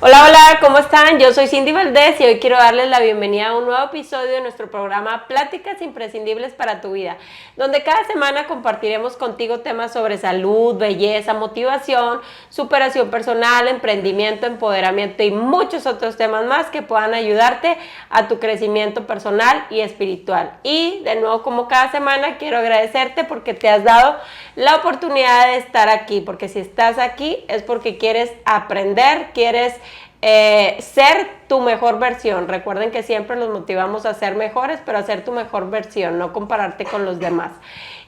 Hola, hola, ¿cómo están? Yo soy Cindy Valdés y hoy quiero darles la bienvenida a un nuevo episodio de nuestro programa Pláticas Imprescindibles para tu Vida, donde cada semana compartiremos contigo temas sobre salud, belleza, motivación, superación personal, emprendimiento, empoderamiento y muchos otros temas más que puedan ayudarte a tu crecimiento personal y espiritual. Y de nuevo, como cada semana, quiero agradecerte porque te has dado la oportunidad de estar aquí, porque si estás aquí es porque quieres aprender, quieres ser tu mejor versión. Recuerden que siempre los motivamos a ser mejores, pero a ser tu mejor versión, no compararte con los demás.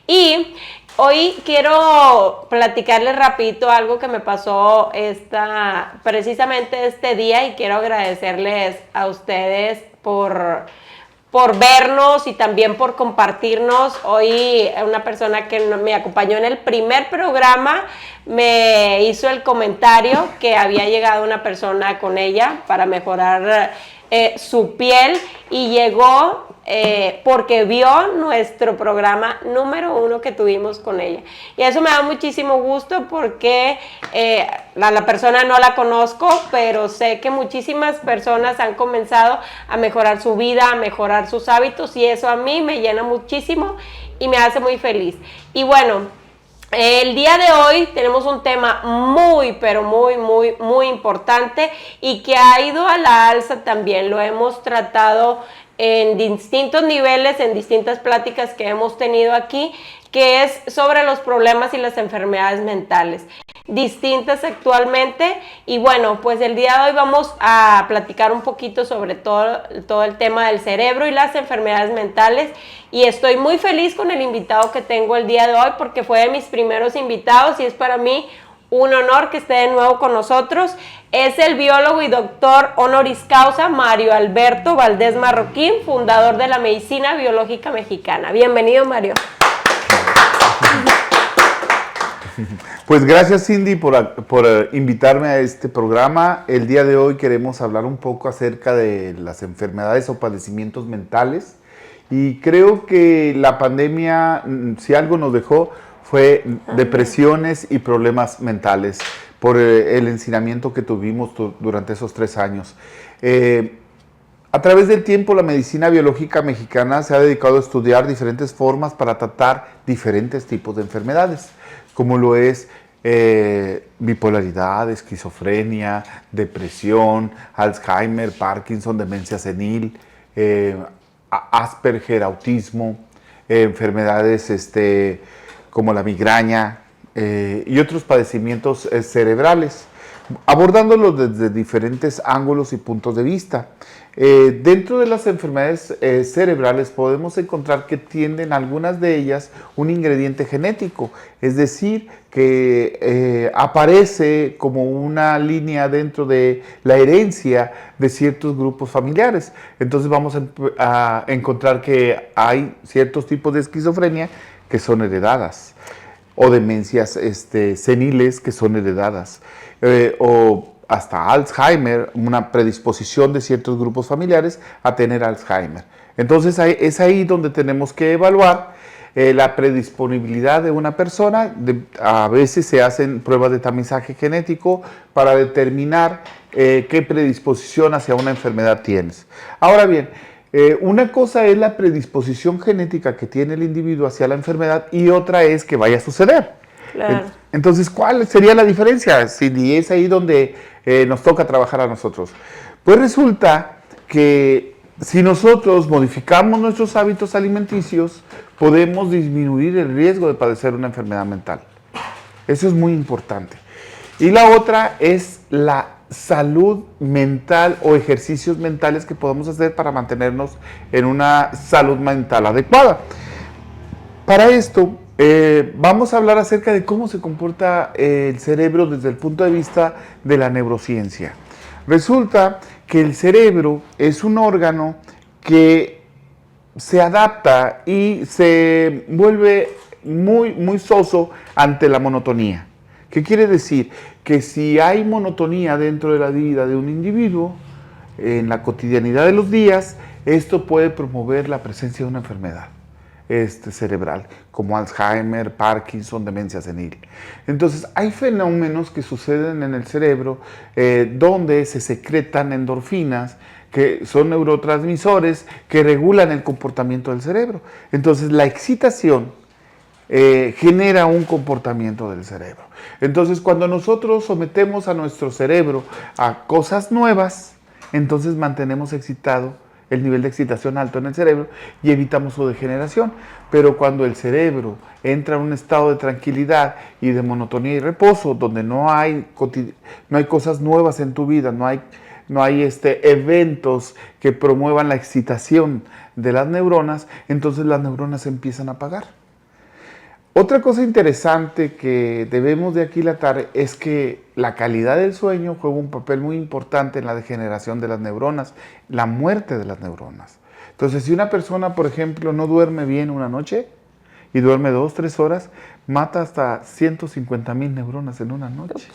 Y hoy quiero platicarles rapidito algo que me pasó precisamente este día, y quiero agradecerles a ustedes por vernos y también por compartirnos. Hoy una persona que me acompañó en el primer programa me hizo el comentario que había llegado una persona con ella para mejorar su piel, y llegó porque vio nuestro programa número 1 que tuvimos con ella. Y eso me da muchísimo gusto porque la persona no la conozco, pero sé que muchísimas personas han comenzado a mejorar su vida, a mejorar sus hábitos, y eso a mí me llena muchísimo y me hace muy feliz. Y bueno, el día de hoy tenemos un tema muy, pero muy importante y que ha ido a la alza también. Lo hemos tratado en distintos niveles, en distintas pláticas que hemos tenido aquí, que es sobre los problemas y las enfermedades mentales, distintas actualmente. Y bueno, pues el día de hoy vamos a platicar un poquito sobre todo el tema del cerebro y las enfermedades mentales, y estoy muy feliz con el invitado que tengo el día de hoy porque fue de mis primeros invitados y es para mí un honor que esté de nuevo con nosotros. Es el biólogo y doctor honoris causa Mario Alberto Valdés Marroquín, fundador de la medicina biológica mexicana. Bienvenido, Mario. Pues gracias, Cindy, por invitarme a este programa. El día de hoy queremos hablar un poco acerca de las enfermedades o padecimientos mentales, y creo que la pandemia, si algo nos dejó, fue depresiones y problemas mentales por el encinamiento que tuvimos durante esos 3 años. A través del tiempo, la medicina biológica mexicana se ha dedicado a estudiar diferentes formas para tratar diferentes tipos de enfermedades, como lo es bipolaridad, esquizofrenia, depresión, Alzheimer, Parkinson, demencia senil, Asperger, autismo, enfermedades como la migraña y otros padecimientos cerebrales, abordándolos desde diferentes ángulos y puntos de vista. Dentro de las enfermedades cerebrales podemos encontrar que tienen algunas de ellas un ingrediente genético, es decir, que aparece como una línea dentro de la herencia de ciertos grupos familiares. Entonces vamos a encontrar que hay ciertos tipos de esquizofrenia que son heredadas, o demencias seniles que son heredadas, o hasta Alzheimer, una predisposición de ciertos grupos familiares a tener Alzheimer. Entonces es ahí donde tenemos que evaluar la predisponibilidad de una persona. A veces se hacen pruebas de tamizaje genético para determinar qué predisposición hacia una enfermedad tienes. Ahora bien, una cosa es la predisposición genética que tiene el individuo hacia la enfermedad, y otra es que vaya a suceder. Claro. Entonces, ¿cuál sería la diferencia? Si es ahí donde nos toca trabajar a nosotros. Pues resulta que si nosotros modificamos nuestros hábitos alimenticios, podemos disminuir el riesgo de padecer una enfermedad mental. Eso es muy importante. Y la otra es la salud mental o ejercicios mentales que podemos hacer para mantenernos en una salud mental adecuada. Para esto, vamos a hablar acerca de cómo se comporta el cerebro desde el punto de vista de la neurociencia. Resulta que el cerebro es un órgano que se adapta y se vuelve muy soso ante la monotonía. ¿Qué quiere decir? Que si hay monotonía dentro de la vida de un individuo, en la cotidianidad de los días, esto puede promover la presencia de una enfermedad. cerebral, como Alzheimer, Parkinson, demencia senil. Entonces, hay fenómenos que suceden en el cerebro donde se secretan endorfinas, que son neurotransmisores que regulan el comportamiento del cerebro. Entonces, la excitación genera un comportamiento del cerebro. Entonces, cuando nosotros sometemos a nuestro cerebro a cosas nuevas, entonces mantenemos excitado el nivel de excitación alto en el cerebro y evitamos su degeneración. Pero cuando el cerebro entra en un estado de tranquilidad y de monotonía y reposo, donde no hay cosas nuevas en tu vida, no hay eventos que promuevan la excitación de las neuronas, entonces las neuronas se empiezan a apagar. Otra cosa interesante que debemos de aquilatar es que la calidad del sueño juega un papel muy importante en la degeneración de las neuronas, la muerte de las neuronas. Entonces, si una persona, por ejemplo, no duerme bien una noche y duerme 2, 3 horas, mata hasta 150,000 neuronas en una noche.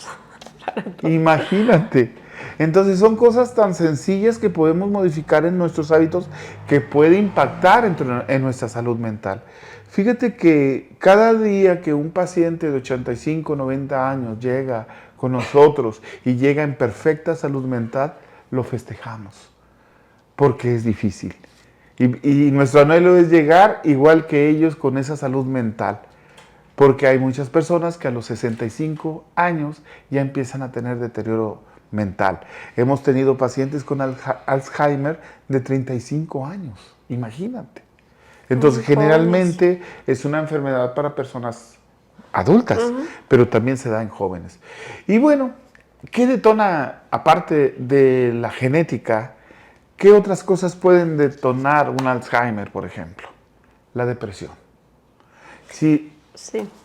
Imagínate. Entonces, son cosas tan sencillas que podemos modificar en nuestros hábitos que puede impactar en nuestra salud mental. Fíjate que cada día que un paciente de 85, 90 años llega con nosotros y llega en perfecta salud mental, lo festejamos, porque es difícil. Y nuestro anhelo es llegar igual que ellos con esa salud mental, porque hay muchas personas que a los 65 años ya empiezan a tener deterioro mental. Hemos tenido pacientes con Alzheimer de 35 años, imagínate. Entonces, generalmente es una enfermedad para personas adultas, pero también se da en jóvenes. Y bueno, ¿qué detona, aparte de la genética, qué otras cosas pueden detonar un Alzheimer, por ejemplo? La depresión. Sí.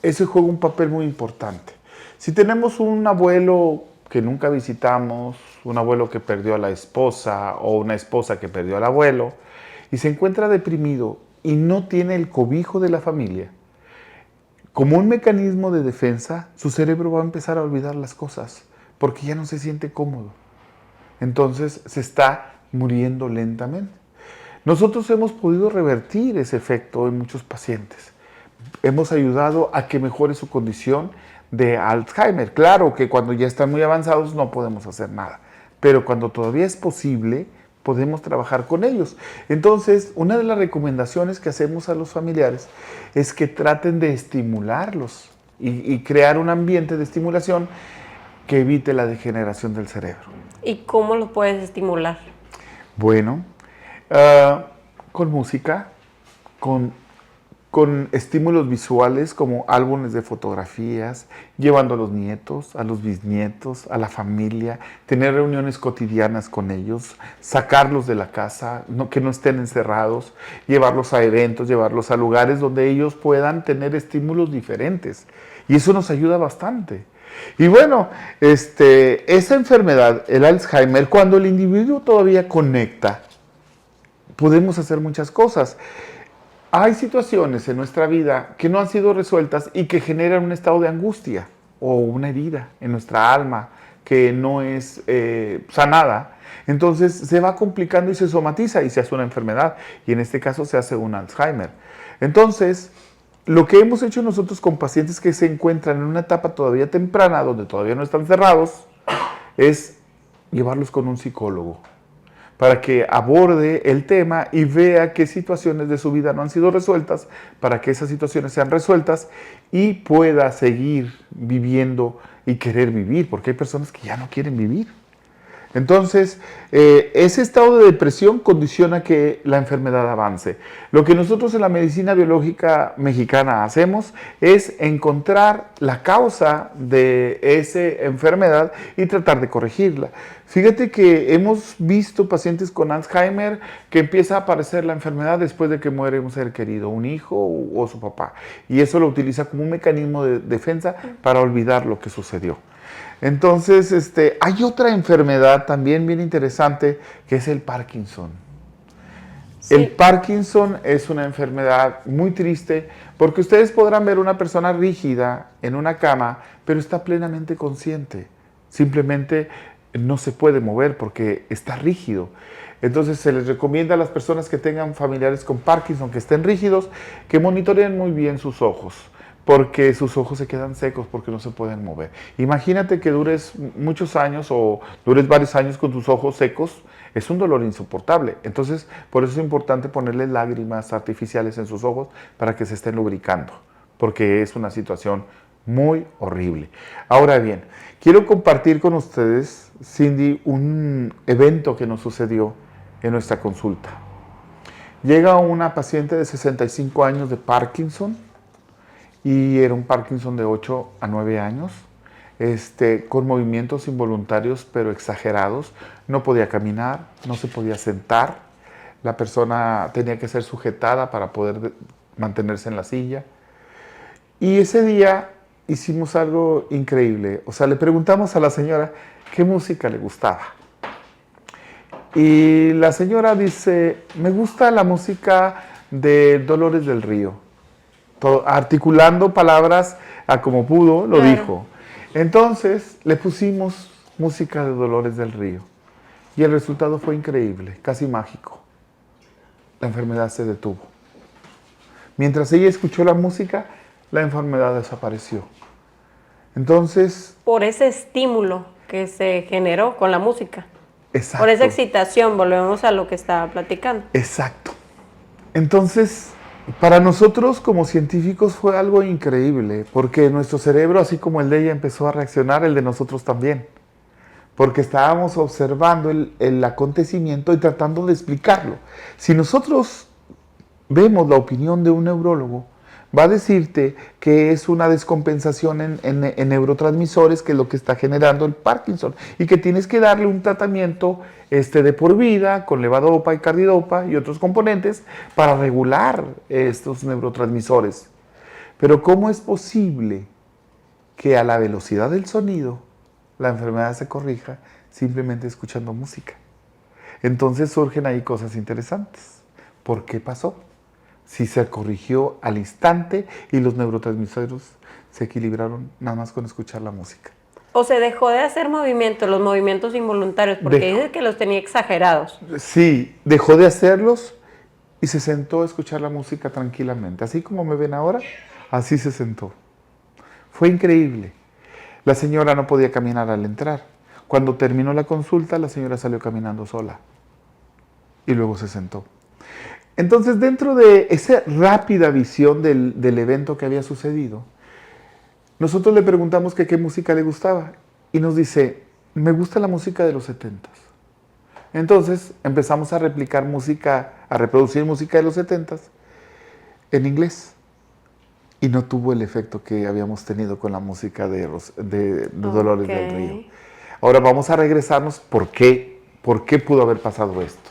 Eso juega un papel muy importante. Si tenemos un abuelo que nunca visitamos, un abuelo que perdió a la esposa o una esposa que perdió al abuelo y se encuentra deprimido y no tiene el cobijo de la familia, como un mecanismo de defensa, su cerebro va a empezar a olvidar las cosas porque ya no se siente cómodo. Entonces se está muriendo lentamente. Nosotros hemos podido revertir ese efecto en muchos pacientes. Hemos ayudado a que mejore su condición de Alzheimer. Claro que cuando ya están muy avanzados no podemos hacer nada, pero cuando todavía es posible, podemos trabajar con ellos. Entonces, una de las recomendaciones que hacemos a los familiares es que traten de estimularlos y crear un ambiente de estimulación que evite la degeneración del cerebro. ¿Y cómo lo puedes estimular? Bueno, con música, con estímulos visuales como álbumes de fotografías, llevando a los nietos, a los bisnietos, a la familia, tener reuniones cotidianas con ellos, sacarlos de la casa, que no estén encerrados, llevarlos a eventos, llevarlos a lugares donde ellos puedan tener estímulos diferentes. Y eso nos ayuda bastante. Y bueno, esa enfermedad, el Alzheimer, cuando el individuo todavía conecta, podemos hacer muchas cosas. Hay situaciones en nuestra vida que no han sido resueltas y que generan un estado de angustia o una herida en nuestra alma que no es sanada. Entonces se va complicando y se somatiza y se hace una enfermedad. Y en este caso se hace un Alzheimer. Entonces, lo que hemos hecho nosotros con pacientes que se encuentran en una etapa todavía temprana, donde todavía no están cerrados, es llevarlos con un psicólogo, para que aborde el tema y vea qué situaciones de su vida no han sido resueltas, para que esas situaciones sean resueltas y pueda seguir viviendo y querer vivir, porque hay personas que ya no quieren vivir. Entonces, ese estado de depresión condiciona que la enfermedad avance. Lo que nosotros en la medicina biológica mexicana hacemos es encontrar la causa de esa enfermedad y tratar de corregirla. Fíjate que hemos visto pacientes con Alzheimer que empieza a aparecer la enfermedad después de que muere un ser querido, un hijo o su papá. Y eso lo utiliza como un mecanismo de defensa para olvidar lo que sucedió. Entonces, hay otra enfermedad también bien interesante que es el Parkinson. Sí. El Parkinson es una enfermedad muy triste porque ustedes podrán ver una persona rígida en una cama, pero está plenamente consciente. Simplemente no se puede mover porque está rígido. Entonces se les recomienda a las personas que tengan familiares con Parkinson, que estén rígidos, que monitoreen muy bien sus ojos, porque sus ojos se quedan secos porque no se pueden mover. Imagínate que dures muchos años o dures varios años con tus ojos secos, es un dolor insoportable. Entonces, por eso es importante ponerle lágrimas artificiales en sus ojos para que se estén lubricando, porque es una situación muy horrible. Ahora bien, quiero compartir con ustedes, Cindy, un evento que nos sucedió en nuestra consulta. Llega una paciente de 65 años de Parkinson, y era un Parkinson de 8 a 9 años, con movimientos involuntarios pero exagerados. No podía caminar, no se podía sentar, la persona tenía que ser sujetada para poder mantenerse en la silla. Y ese día hicimos algo increíble, o sea, le preguntamos a la señora qué música le gustaba. Y la señora dice, me gusta la música de Dolores del Río. Articulando palabras a como pudo, lo dijo. Entonces le pusimos música de Dolores del Río y el resultado fue increíble, casi mágico. La enfermedad se detuvo. Mientras ella escuchó la música, la enfermedad desapareció. Entonces... Por ese estímulo que se generó con la música. Exacto. Por esa excitación, volvemos a lo que estaba platicando. Exacto. Entonces, para nosotros como científicos fue algo increíble, porque nuestro cerebro, así como el de ella, empezó a reaccionar, el de nosotros también. Porque estábamos observando el acontecimiento y tratando de explicarlo. Si nosotros vemos la opinión de un neurólogo, va a decirte que es una descompensación en neurotransmisores, que es lo que está generando el Parkinson, y que tienes que darle un tratamiento de por vida con levodopa y carbidopa y otros componentes para regular estos neurotransmisores. Pero ¿cómo es posible que a la velocidad del sonido la enfermedad se corrija simplemente escuchando música? Entonces surgen ahí cosas interesantes. ¿Por qué pasó? Si se corrigió al instante y los neurotransmisores se equilibraron nada más con escuchar la música. O se dejó de hacer movimientos, los movimientos involuntarios, porque dice que los tenía exagerados. Sí, dejó de hacerlos y se sentó a escuchar la música tranquilamente. Así como me ven ahora, así se sentó. Fue increíble. La señora no podía caminar al entrar. Cuando terminó la consulta, la señora salió caminando sola y luego se sentó. Entonces, dentro de esa rápida visión del evento que había sucedido, nosotros le preguntamos que qué música le gustaba y nos dice, me gusta la música de los 70s. Entonces empezamos a replicar música, a reproducir música de los 70s en inglés y no tuvo el efecto que habíamos tenido con la música de Dolores del Río. Ahora vamos a regresarnos por qué pudo haber pasado esto.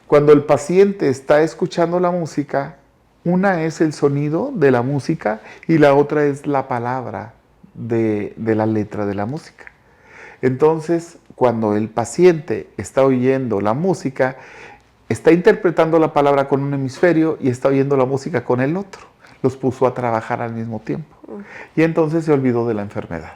Cuando el paciente está escuchando la música, una es el sonido de la música y la otra es la palabra de la letra de la música. Entonces, cuando el paciente está oyendo la música, está interpretando la palabra con un hemisferio y está oyendo la música con el otro. Los puso a trabajar al mismo tiempo. Y entonces se olvidó de la enfermedad.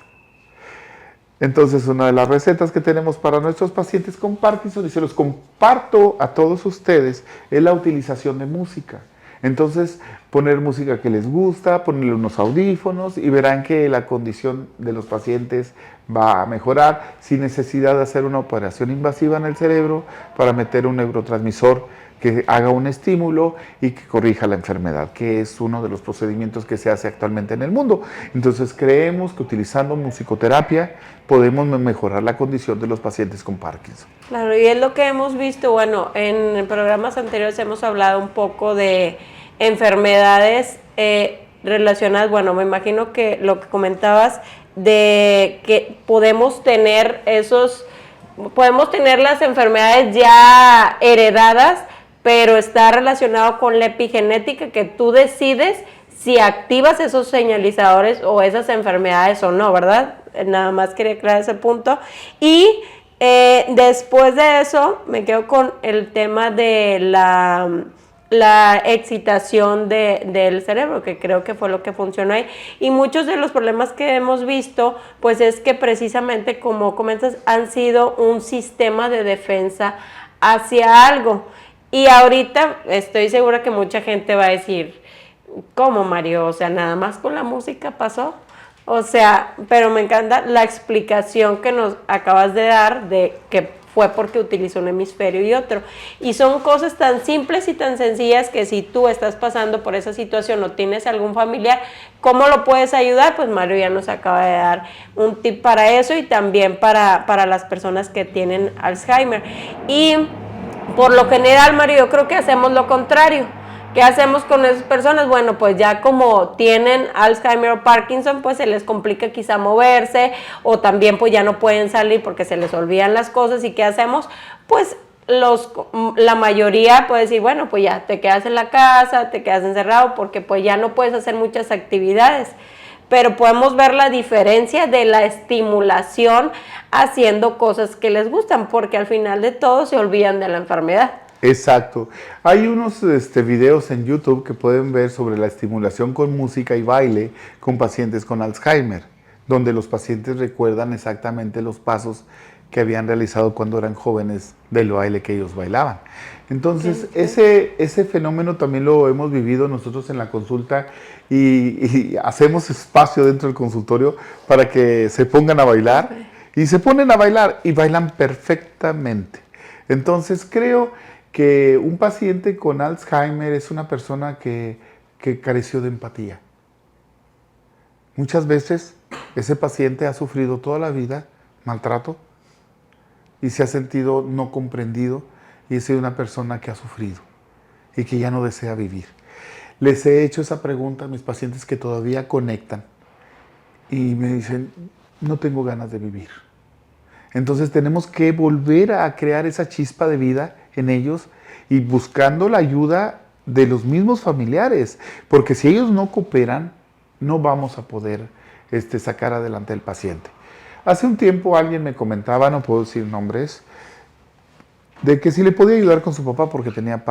Entonces, una de las recetas que tenemos para nuestros pacientes con Parkinson, y se los comparto a todos ustedes, es la utilización de música. Entonces, poner música que les gusta, ponerle unos audífonos y verán que la condición de los pacientes va a mejorar sin necesidad de hacer una operación invasiva en el cerebro para meter un neurotransmisor que haga un estímulo y que corrija la enfermedad, que es uno de los procedimientos que se hace actualmente en el mundo. Entonces creemos que utilizando musicoterapia podemos mejorar la condición de los pacientes con Parkinson. Claro, y es lo que hemos visto, bueno, en programas anteriores hemos hablado un poco de enfermedades relacionadas, bueno, me imagino que lo que comentabas de que podemos tener las enfermedades ya heredadas, pero está relacionado con la epigenética, que tú decides si activas esos señalizadores o esas enfermedades o no, ¿verdad? Nada más quería aclarar ese punto. Y después de eso me quedo con el tema de la excitación del cerebro, que creo que fue lo que funcionó ahí. Y muchos de los problemas que hemos visto, pues es que precisamente, como comentas, han sido un sistema de defensa hacia algo. Y ahorita estoy segura que mucha gente va a decir, ¿cómo, Mario? O sea, nada más con la música pasó. O sea, pero me encanta la explicación que nos acabas de dar de que fue porque utilizó un hemisferio y otro. Y son cosas tan simples y tan sencillas que si tú estás pasando por esa situación o tienes algún familiar, ¿cómo lo puedes ayudar? Pues Mario ya nos acaba de dar un tip para eso y también para las personas que tienen Alzheimer. Y por lo general, Mario, yo creo que hacemos lo contrario. ¿Qué hacemos con esas personas? Bueno, pues ya como tienen Alzheimer o Parkinson, pues se les complica quizá moverse o también pues ya no pueden salir porque se les olvidan las cosas. ¿Y qué hacemos? Pues la mayoría puede decir, bueno, pues ya te quedas en la casa, te quedas encerrado porque pues ya no puedes hacer muchas actividades. Pero podemos ver la diferencia de la estimulación haciendo cosas que les gustan, porque al final de todo se olvidan de la enfermedad. Exacto. Hay unos videos en YouTube que pueden ver sobre la estimulación con música y baile con pacientes con Alzheimer, donde los pacientes recuerdan exactamente los pasos que habían realizado cuando eran jóvenes del baile que ellos bailaban. Entonces, ese fenómeno también lo hemos vivido nosotros en la consulta y hacemos espacio dentro del consultorio para que se pongan a bailar y se ponen a bailar y bailan perfectamente. Entonces, creo que un paciente con Alzheimer es una persona que careció de empatía. Muchas veces ese paciente ha sufrido toda la vida maltrato y se ha sentido no comprendido y es una persona que ha sufrido y que ya no desea vivir. Les he hecho esa pregunta a mis pacientes que todavía conectan y me dicen, no tengo ganas de vivir. Entonces tenemos que volver a crear esa chispa de vida en ellos y buscando la ayuda de los mismos familiares, porque si ellos no cooperan, no vamos a poder sacar adelante al paciente. Hace un tiempo alguien me comentaba, no puedo decir nombres, de que si le podía ayudar con su papá porque tenía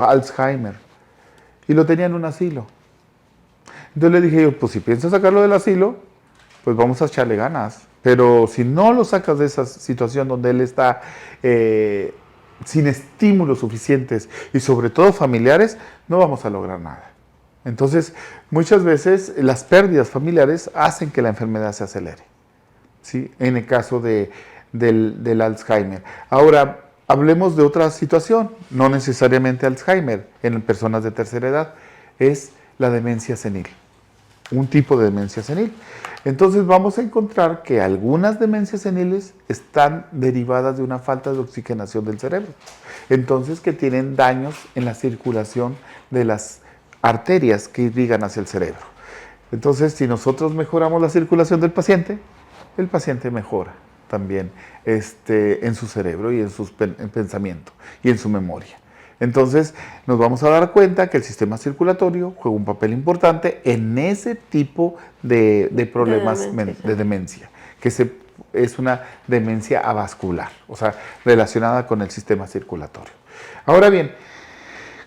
Alzheimer, y lo tenía en un asilo. Entonces le dije yo, pues si piensas sacarlo del asilo, pues vamos a echarle ganas. Pero si no lo sacas de esa situación donde él está sin estímulos suficientes y sobre todo familiares, no vamos a lograr nada. Entonces, muchas veces las pérdidas familiares hacen que la enfermedad se acelere, ¿sí? En el caso del Alzheimer. Ahora, hablemos de otra situación, no necesariamente Alzheimer, en personas de tercera edad, es la demencia senil. Un tipo de demencia senil. Entonces vamos a encontrar que algunas demencias seniles están derivadas de una falta de oxigenación del cerebro. Entonces que tienen daños en la circulación de las arterias que irrigan hacia el cerebro. Entonces si nosotros mejoramos la circulación del paciente, el paciente mejora también en su cerebro y en su pensamiento y en su memoria. Entonces nos vamos a dar cuenta que el sistema circulatorio juega un papel importante en ese tipo de problemas de demencia, que es una demencia avascular, o sea, relacionada con el sistema circulatorio. Ahora bien,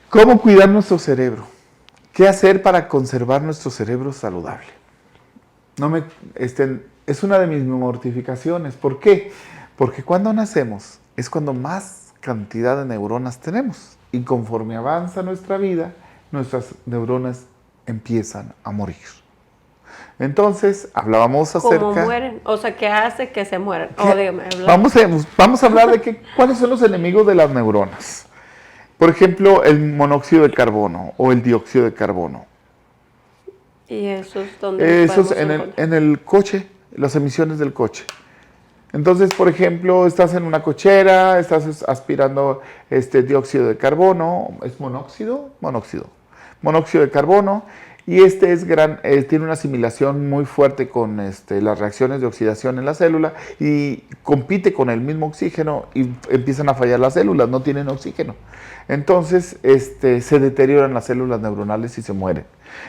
¿cómo cuidar nuestro cerebro? ¿Qué hacer para conservar nuestro cerebro saludable? Es una de mis mortificaciones. ¿Por qué? Porque cuando nacemos es cuando más cantidad de neuronas tenemos. Y conforme avanza nuestra vida, nuestras neuronas empiezan a morir. Entonces, hablábamos acerca... ¿Cómo mueren? O sea, ¿qué hace que se mueran? Vamos a hablar de cuáles son los enemigos de las neuronas. Por ejemplo, el monóxido de carbono o el dióxido de carbono. ¿Y esos dónde los podemos encontrar? En el coche, las emisiones del coche. Entonces, por ejemplo, estás en una cochera, estás aspirando dióxido de carbono, ¿es monóxido? Monóxido de carbono, y tiene una asimilación muy fuerte con las reacciones de oxidación en la célula y compite con el mismo oxígeno y empiezan a fallar las células, no tienen oxígeno. Entonces, se deterioran las células neuronales y se mueren.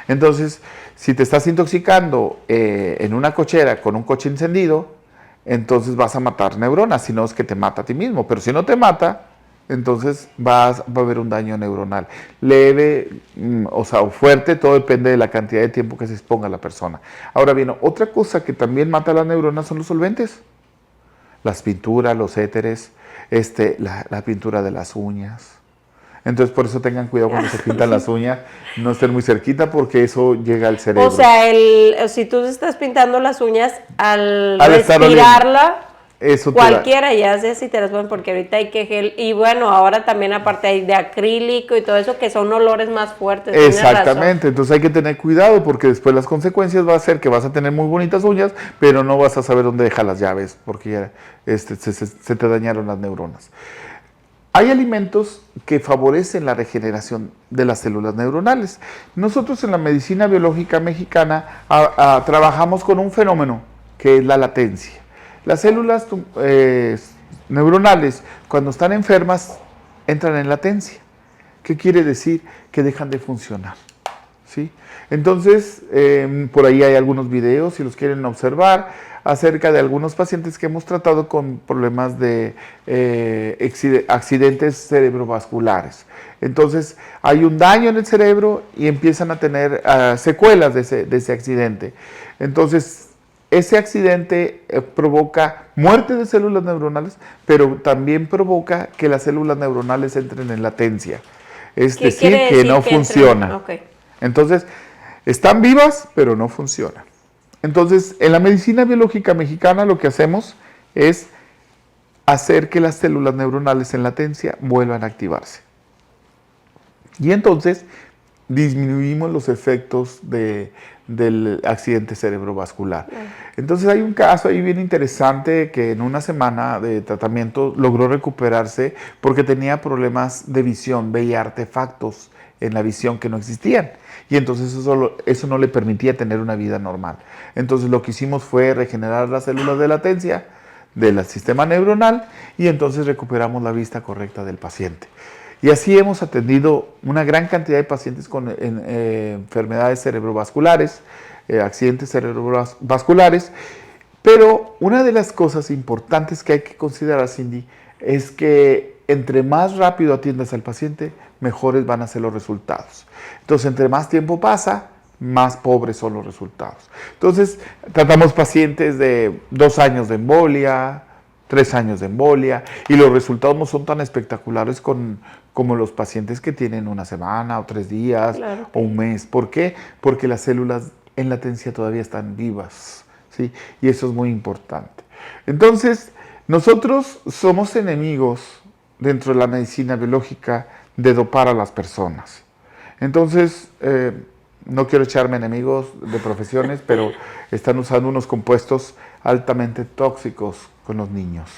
Entonces, si te estás intoxicando en una cochera con un coche encendido, entonces vas a matar neuronas, si no es que te mata a ti mismo. Pero si no te mata, entonces va a haber un daño neuronal. Leve, o fuerte, todo depende de la cantidad de tiempo que se exponga la persona. Ahora bien, otra cosa que también mata las neuronas son los solventes. Las pinturas, los éteres, la pintura de las uñas. Entonces, por eso tengan cuidado cuando se pintan las uñas, no estén muy cerquita porque eso llega al cerebro. O sea, si tú estás pintando las uñas, al estar respirarla, eso cualquiera, ya sé si te las ponen, porque ahorita hay que gel, y bueno, ahora también aparte hay de acrílico y todo eso, que son olores más fuertes. Exactamente, entonces hay que tener cuidado porque después las consecuencias va a ser que vas a tener muy bonitas uñas, pero no vas a saber dónde dejar las llaves porque ya se te dañaron las neuronas. Hay alimentos que favorecen la regeneración de las células neuronales. Nosotros en la medicina biológica mexicana trabajamos con un fenómeno que es la latencia. Las células neuronales, cuando están enfermas, entran en latencia. ¿Qué quiere decir? Que dejan de funcionar. ¿Sí? Entonces, por ahí hay algunos videos, si los quieren observar, acerca de algunos pacientes que hemos tratado con problemas de accidentes cerebrovasculares. Entonces, hay un daño en el cerebro y empiezan a tener secuelas de ese accidente. Entonces, ese accidente provoca muerte de células neuronales, pero también provoca que las células neuronales entren en latencia. Es decir, que no funcionan. Okay. Entonces, están vivas, pero no funcionan. Entonces, en la medicina biológica mexicana lo que hacemos es hacer que las células neuronales en latencia vuelvan a activarse. Y entonces disminuimos los efectos del accidente cerebrovascular. Entonces hay un caso ahí bien interesante que en una semana de tratamiento logró recuperarse porque tenía problemas de visión, veía artefactos en la visión que no existían. Y entonces eso no le permitía tener una vida normal. Entonces lo que hicimos fue regenerar las células de latencia del sistema neuronal y entonces recuperamos la vista correcta del paciente. Y así hemos atendido una gran cantidad de pacientes con enfermedades cerebrovasculares, accidentes cerebrovasculares. Pero una de las cosas importantes que hay que considerar, Cindy, es que entre más rápido atiendas al paciente, mejores van a ser los resultados. Entonces, entre más tiempo pasa, más pobres son los resultados. Entonces, tratamos pacientes de 2 años de embolia, 3 años de embolia, y los resultados no son tan espectaculares como los pacientes que tienen 1 semana o 3 días o un mes. ¿Por qué? Porque las células en latencia todavía están vivas, ¿sí? Y eso es muy importante. Entonces, nosotros somos enemigos dentro de la medicina biológica de dopar a las personas. Entonces, no quiero echarme enemigos de profesiones, pero están usando unos compuestos altamente tóxicos con los niños.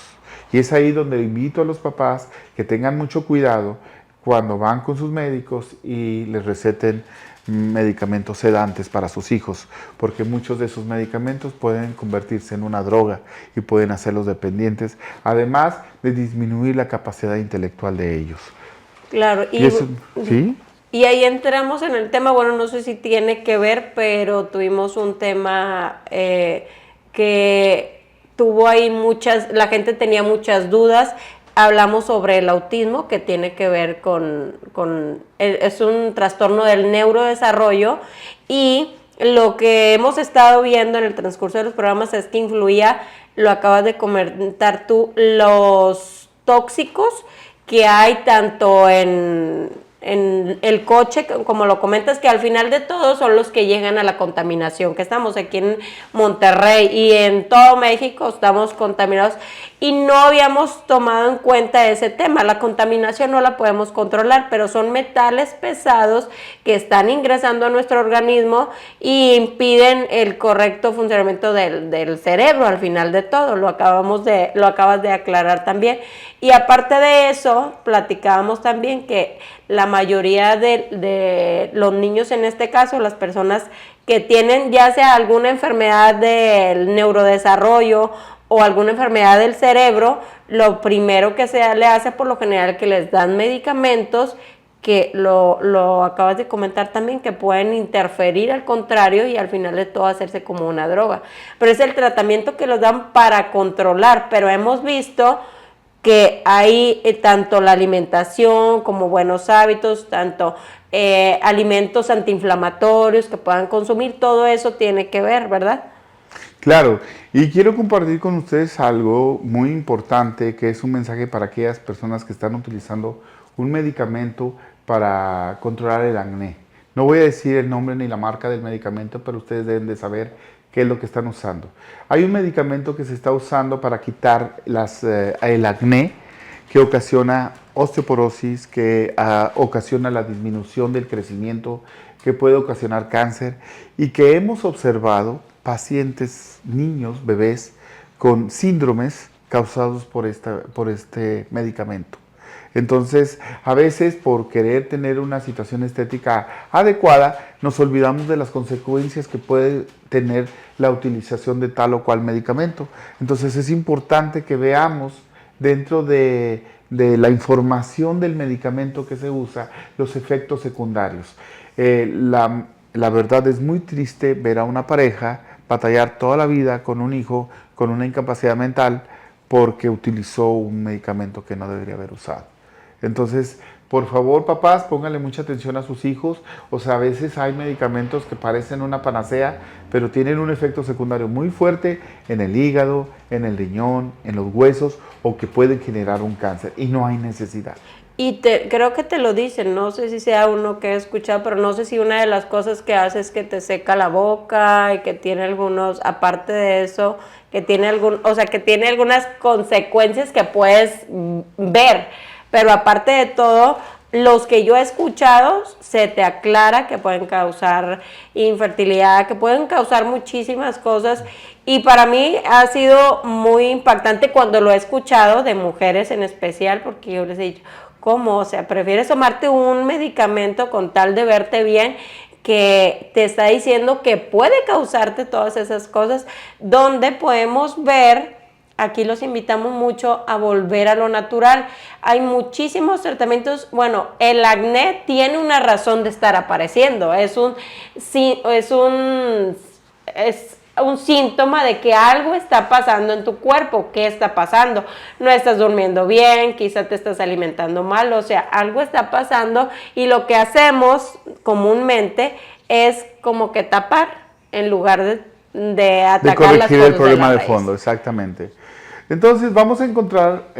Y es ahí donde invito a los papás que tengan mucho cuidado cuando van con sus médicos y les receten medicamentos sedantes para sus hijos, porque muchos de esos medicamentos pueden convertirse en una droga y pueden hacerlos dependientes, además de disminuir la capacidad intelectual de ellos. Claro, ¿sí? Y ahí entramos en el tema, bueno, no sé si tiene que ver, pero tuvimos un tema que tuvo ahí la gente tenía muchas dudas. Hablamos sobre el autismo, que tiene que ver es un trastorno del neurodesarrollo, y lo que hemos estado viendo en el transcurso de los programas es que influía, lo acabas de comentar tú, los tóxicos que hay tanto en el coche, como lo comentas, que al final de todo son los que llegan a la contaminación, que estamos aquí en Monterrey y en todo México estamos contaminados y no habíamos tomado en cuenta ese tema. La contaminación no la podemos controlar, pero son metales pesados que están ingresando a nuestro organismo y impiden el correcto funcionamiento del cerebro al final de todo. Lo acabas de aclarar también. Y aparte de eso, platicábamos también que la mayoría de los niños, en este caso, las personas que tienen ya sea alguna enfermedad del neurodesarrollo o alguna enfermedad del cerebro, lo primero que se le hace por lo general que les dan medicamentos que lo acabas de comentar también, que pueden interferir al contrario y al final de todo hacerse como una droga. Pero es el tratamiento que los dan para controlar, pero hemos visto que hay tanto la alimentación como buenos hábitos, tanto alimentos antiinflamatorios que puedan consumir, todo eso tiene que ver, ¿verdad? Claro, y quiero compartir con ustedes algo muy importante, que es un mensaje para aquellas personas que están utilizando un medicamento para controlar el acné. No voy a decir el nombre ni la marca del medicamento, pero ustedes deben de saber qué es lo que están usando. Hay un medicamento que se está usando para quitar el acné, que ocasiona osteoporosis, que ocasiona la disminución del crecimiento, que puede ocasionar cáncer, y que hemos observado pacientes, niños, bebés, con síndromes causados por este medicamento. Entonces, a veces por querer tener una situación estética adecuada, nos olvidamos de las consecuencias que puede tener la utilización de tal o cual medicamento. Entonces, es importante que veamos dentro de la información del medicamento que se usa, los efectos secundarios. La verdad es muy triste ver a una pareja batallar toda la vida con un hijo con una incapacidad mental porque utilizó un medicamento que no debería haber usado. Entonces, por favor, papás, pónganle mucha atención a sus hijos. O sea, a veces hay medicamentos que parecen una panacea, pero tienen un efecto secundario muy fuerte en el hígado, en el riñón, en los huesos, o que pueden generar un cáncer, y no hay necesidad. Y creo que te lo dicen, no sé si sea uno que he escuchado, pero no sé si una de las cosas que hace es que te seca la boca y que tiene algunos, aparte de eso, que tiene que tiene algunas consecuencias que puedes ver, pero aparte de todo, los que yo he escuchado, se te aclara que pueden causar infertilidad, que pueden causar muchísimas cosas, y para mí ha sido muy impactante cuando lo he escuchado de mujeres en especial, porque yo les he dicho, ¿cómo? O sea, prefieres tomarte un medicamento con tal de verte bien, que te está diciendo que puede causarte todas esas cosas, donde podemos ver, aquí los invitamos mucho a volver a lo natural. Hay muchísimos tratamientos, bueno, el acné tiene una razón de estar apareciendo, es un síntoma de que algo está pasando en tu cuerpo. ¿Qué está pasando? No estás durmiendo bien, quizá te estás alimentando mal, o sea, algo está pasando, y lo que hacemos comúnmente es como que tapar en lugar de atacar las cosas el problema de raíz. fondo, exactamente. Entonces vamos a encontrar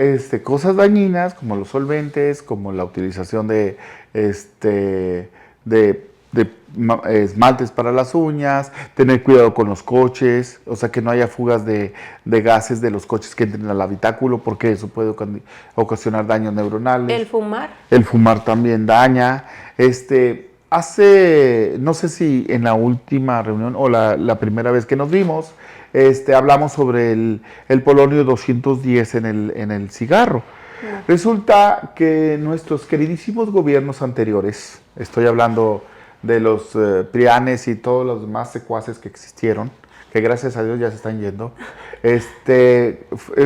cosas dañinas como los solventes, como la utilización de esmaltes para las uñas, tener cuidado con los coches, o sea que no haya fugas de gases de los coches que entren al habitáculo, porque eso puede ocasionar daños neuronales. El fumar. El fumar también daña. No sé si en la última reunión o la primera vez que nos vimos, hablamos sobre el polonio 210 en el cigarro. Resulta que nuestros queridísimos gobiernos anteriores, estoy hablando de los prianes y todos los demás secuaces que existieron, que gracias a Dios ya se están yendo,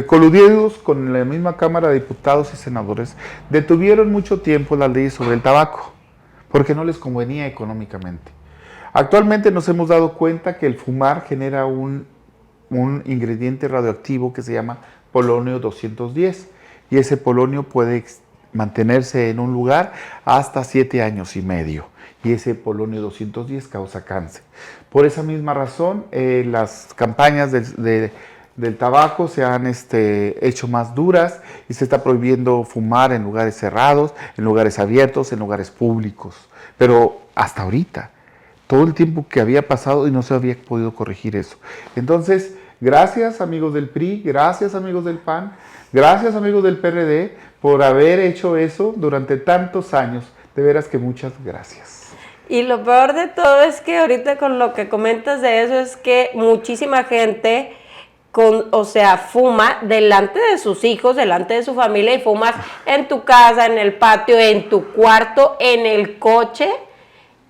coludidos con la misma Cámara de Diputados y Senadores, detuvieron mucho tiempo las leyes sobre el tabaco, porque no les convenía económicamente. Actualmente nos hemos dado cuenta que el fumar genera un ingrediente radioactivo que se llama polonio 210, y ese polonio puede mantenerse en un lugar hasta 7 años y medio, y ese polonio 210 causa cáncer. Por esa misma razón, las campañas del tabaco se han hecho más duras, y se está prohibiendo fumar en lugares cerrados, en lugares abiertos, en lugares públicos. Pero hasta ahorita, todo el tiempo que había pasado y no se había podido corregir eso. Entonces, gracias amigos del PRI, gracias amigos del PAN, gracias amigos del PRD por haber hecho eso durante tantos años. De veras que muchas gracias. Y lo peor de todo es que ahorita con lo que comentas de eso es que muchísima gente fuma delante de sus hijos, delante de su familia, y fumas en tu casa, en el patio, en tu cuarto, en el coche.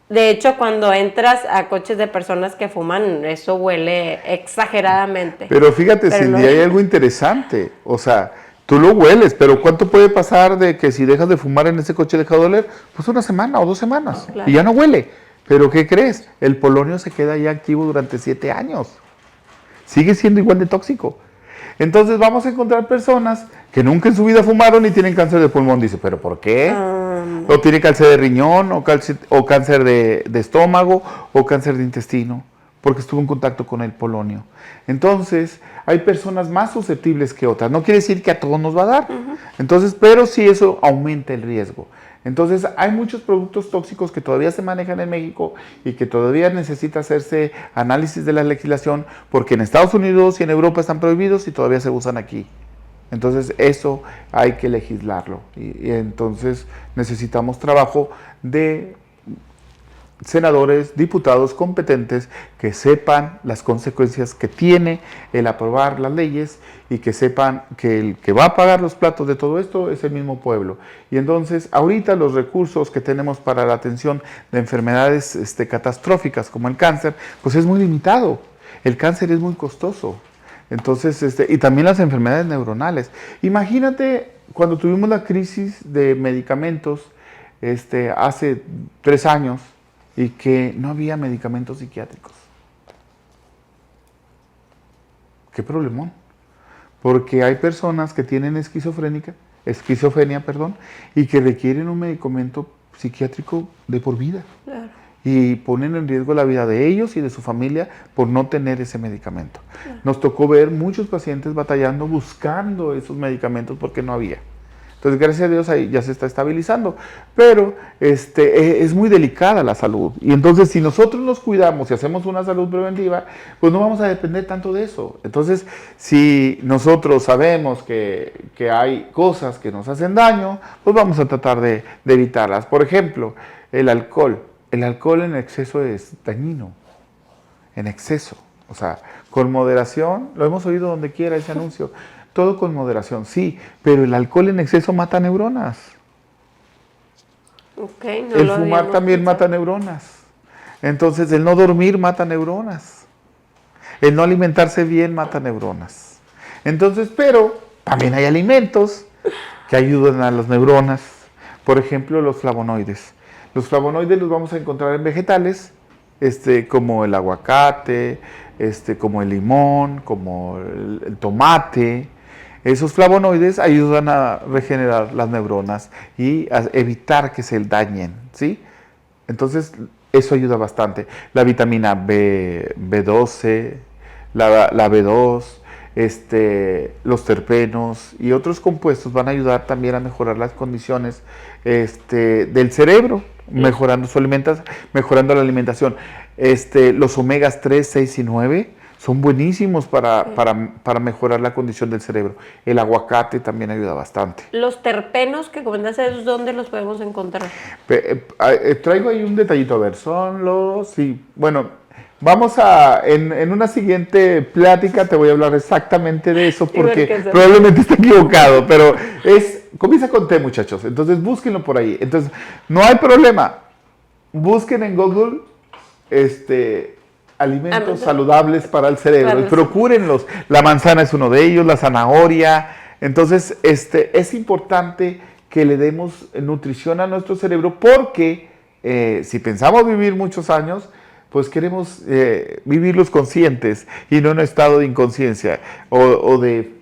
De hecho, cuando entras a coches de personas que fuman, eso huele exageradamente. Pero fíjate, Cindy, hay algo interesante. O sea, tú lo hueles, pero ¿cuánto puede pasar de que si dejas de fumar en ese coche deja de oler? Pues 1 semana o 2 semanas, claro, y ya no huele. Pero ¿qué crees? El polonio se queda ya activo durante 7 años. Sigue siendo igual de tóxico. Entonces vamos a encontrar personas que nunca en su vida fumaron y tienen cáncer de pulmón. Dice, ¿pero por qué? O tiene cáncer de riñón, o cáncer de estómago, o cáncer de intestino, porque estuvo en contacto con el polonio. Entonces, hay personas más susceptibles que otras. No quiere decir que a todos nos va a dar. Entonces, pero sí eso aumenta el riesgo. Entonces, hay muchos productos tóxicos que todavía se manejan en México y que todavía necesita hacerse análisis de la legislación, porque en Estados Unidos y en Europa están prohibidos y todavía se usan aquí. Entonces, eso hay que legislarlo. Y entonces, necesitamos trabajo de senadores, diputados competentes que sepan las consecuencias que tiene el aprobar las leyes y que sepan que el que va a pagar los platos de todo esto es el mismo pueblo. Y entonces, ahorita los recursos que tenemos para la atención de enfermedades catastróficas como el cáncer, pues es muy limitado. El cáncer es muy costoso. Entonces, y también las enfermedades neuronales. Imagínate cuando tuvimos la crisis de medicamentos hace 3 años, y que no había medicamentos psiquiátricos. ¿Qué problemón? Porque hay personas que tienen esquizofrenia, y que requieren un medicamento psiquiátrico de por vida. Claro. Y ponen en riesgo la vida de ellos y de su familia por no tener ese medicamento. Claro. Nos tocó ver muchos pacientes batallando, buscando esos medicamentos porque no había. Entonces, gracias a Dios, ahí ya se está estabilizando. Pero es muy delicada la salud. Y entonces, si nosotros nos cuidamos y hacemos una salud preventiva, pues no vamos a depender tanto de eso. Entonces, si nosotros sabemos que hay cosas que nos hacen daño, pues vamos a tratar de evitarlas. Por ejemplo, el alcohol. El alcohol en exceso es dañino. En exceso. O sea, con moderación, lo hemos oído donde quiera ese anuncio. Todo con moderación, sí, pero el alcohol en exceso mata neuronas. Okay, no el fumar también mata neuronas. Entonces, el no dormir mata neuronas. El no alimentarse bien mata neuronas. Entonces, pero también hay alimentos que ayudan a las neuronas. Por ejemplo, los flavonoides. Los flavonoides los vamos a encontrar en vegetales, como el aguacate, como el limón, como el tomate. Esos flavonoides ayudan a regenerar las neuronas y a evitar que se dañen, ¿sí? Entonces, eso ayuda bastante. La vitamina B12, la B2, los terpenos y otros compuestos van a ayudar también a mejorar las condiciones del cerebro, mejorando su alimentación, mejorando la alimentación. Los omegas 3, 6 y 9 son buenísimos para mejorar la condición del cerebro. El aguacate también ayuda bastante. Los terpenos que comentas, ¿esos dónde los podemos encontrar? Traigo ahí un detallito, a ver, bueno, vamos en una siguiente plática te voy a hablar exactamente de eso, porque probablemente esté equivocado, pero comienza con T, muchachos, entonces búsquenlo por ahí. Entonces, no hay problema, busquen en Google, alimentos saludables para el cerebro, y procúrenlos. La manzana es uno de ellos, la zanahoria. Entonces, es importante que le demos nutrición a nuestro cerebro, porque si pensamos vivir muchos años, pues queremos vivirlos conscientes y no en un estado de inconsciencia o de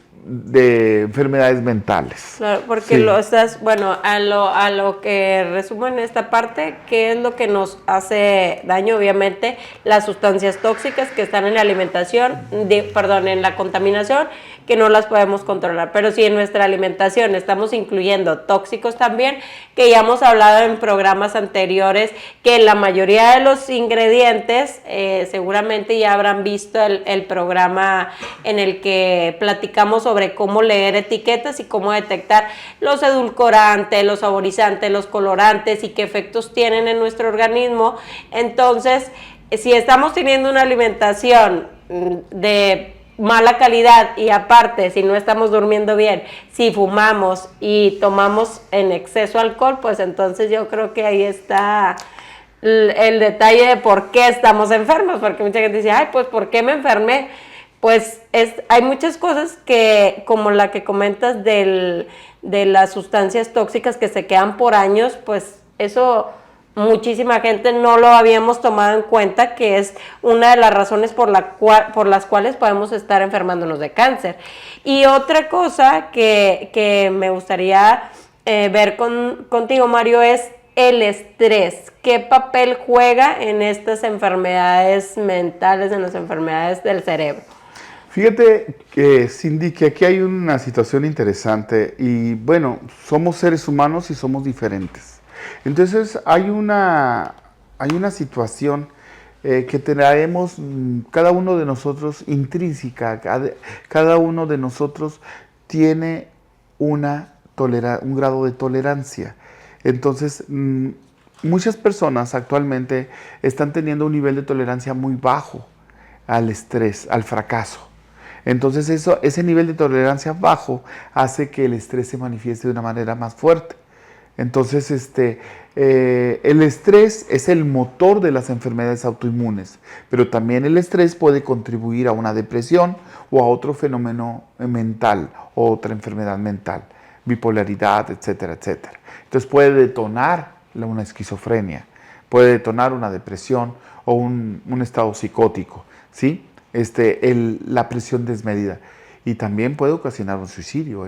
enfermedades mentales. Claro, porque a lo que resumo en esta parte, ¿qué es lo que nos hace daño? Obviamente, las sustancias tóxicas que están en la alimentación, en la contaminación, que no las podemos controlar. Pero si en nuestra alimentación estamos incluyendo tóxicos también, que ya hemos hablado en programas anteriores, que la mayoría de los ingredientes, seguramente ya habrán visto el programa en el que platicamos sobre cómo leer etiquetas y cómo detectar los edulcorantes, los saborizantes, los colorantes y qué efectos tienen en nuestro organismo. Entonces, si estamos teniendo una alimentación de mala calidad y aparte si no estamos durmiendo bien, si fumamos y tomamos en exceso alcohol, pues entonces yo creo que ahí está el detalle de por qué estamos enfermos, porque mucha gente dice, ay, pues ¿por qué me enfermé? Pues hay muchas cosas que, como la que comentas de las sustancias tóxicas que se quedan por años, pues eso muchísima gente no lo habíamos tomado en cuenta, que es una de las razones por las cuales podemos estar enfermándonos de cáncer. Y otra cosa que me gustaría ver contigo, Mario, es el estrés. ¿Qué papel juega en estas enfermedades mentales, en las enfermedades del cerebro? Fíjate, Cindy, que aquí hay una situación interesante y bueno, somos seres humanos y somos diferentes. Entonces hay una situación que traemos cada uno de nosotros intrínseca, cada uno de nosotros tiene un grado de tolerancia. Entonces, muchas personas actualmente están teniendo un nivel de tolerancia muy bajo al estrés, al fracaso. Entonces ese nivel de tolerancia bajo hace que el estrés se manifieste de una manera más fuerte. Entonces, el estrés es el motor de las enfermedades autoinmunes, pero también el estrés puede contribuir a una depresión o a otro fenómeno mental o otra enfermedad mental, bipolaridad, etcétera, etcétera. Entonces puede detonar una esquizofrenia, puede detonar una depresión o un estado psicótico, ¿sí? La presión desmedida y también puede ocasionar un suicidio,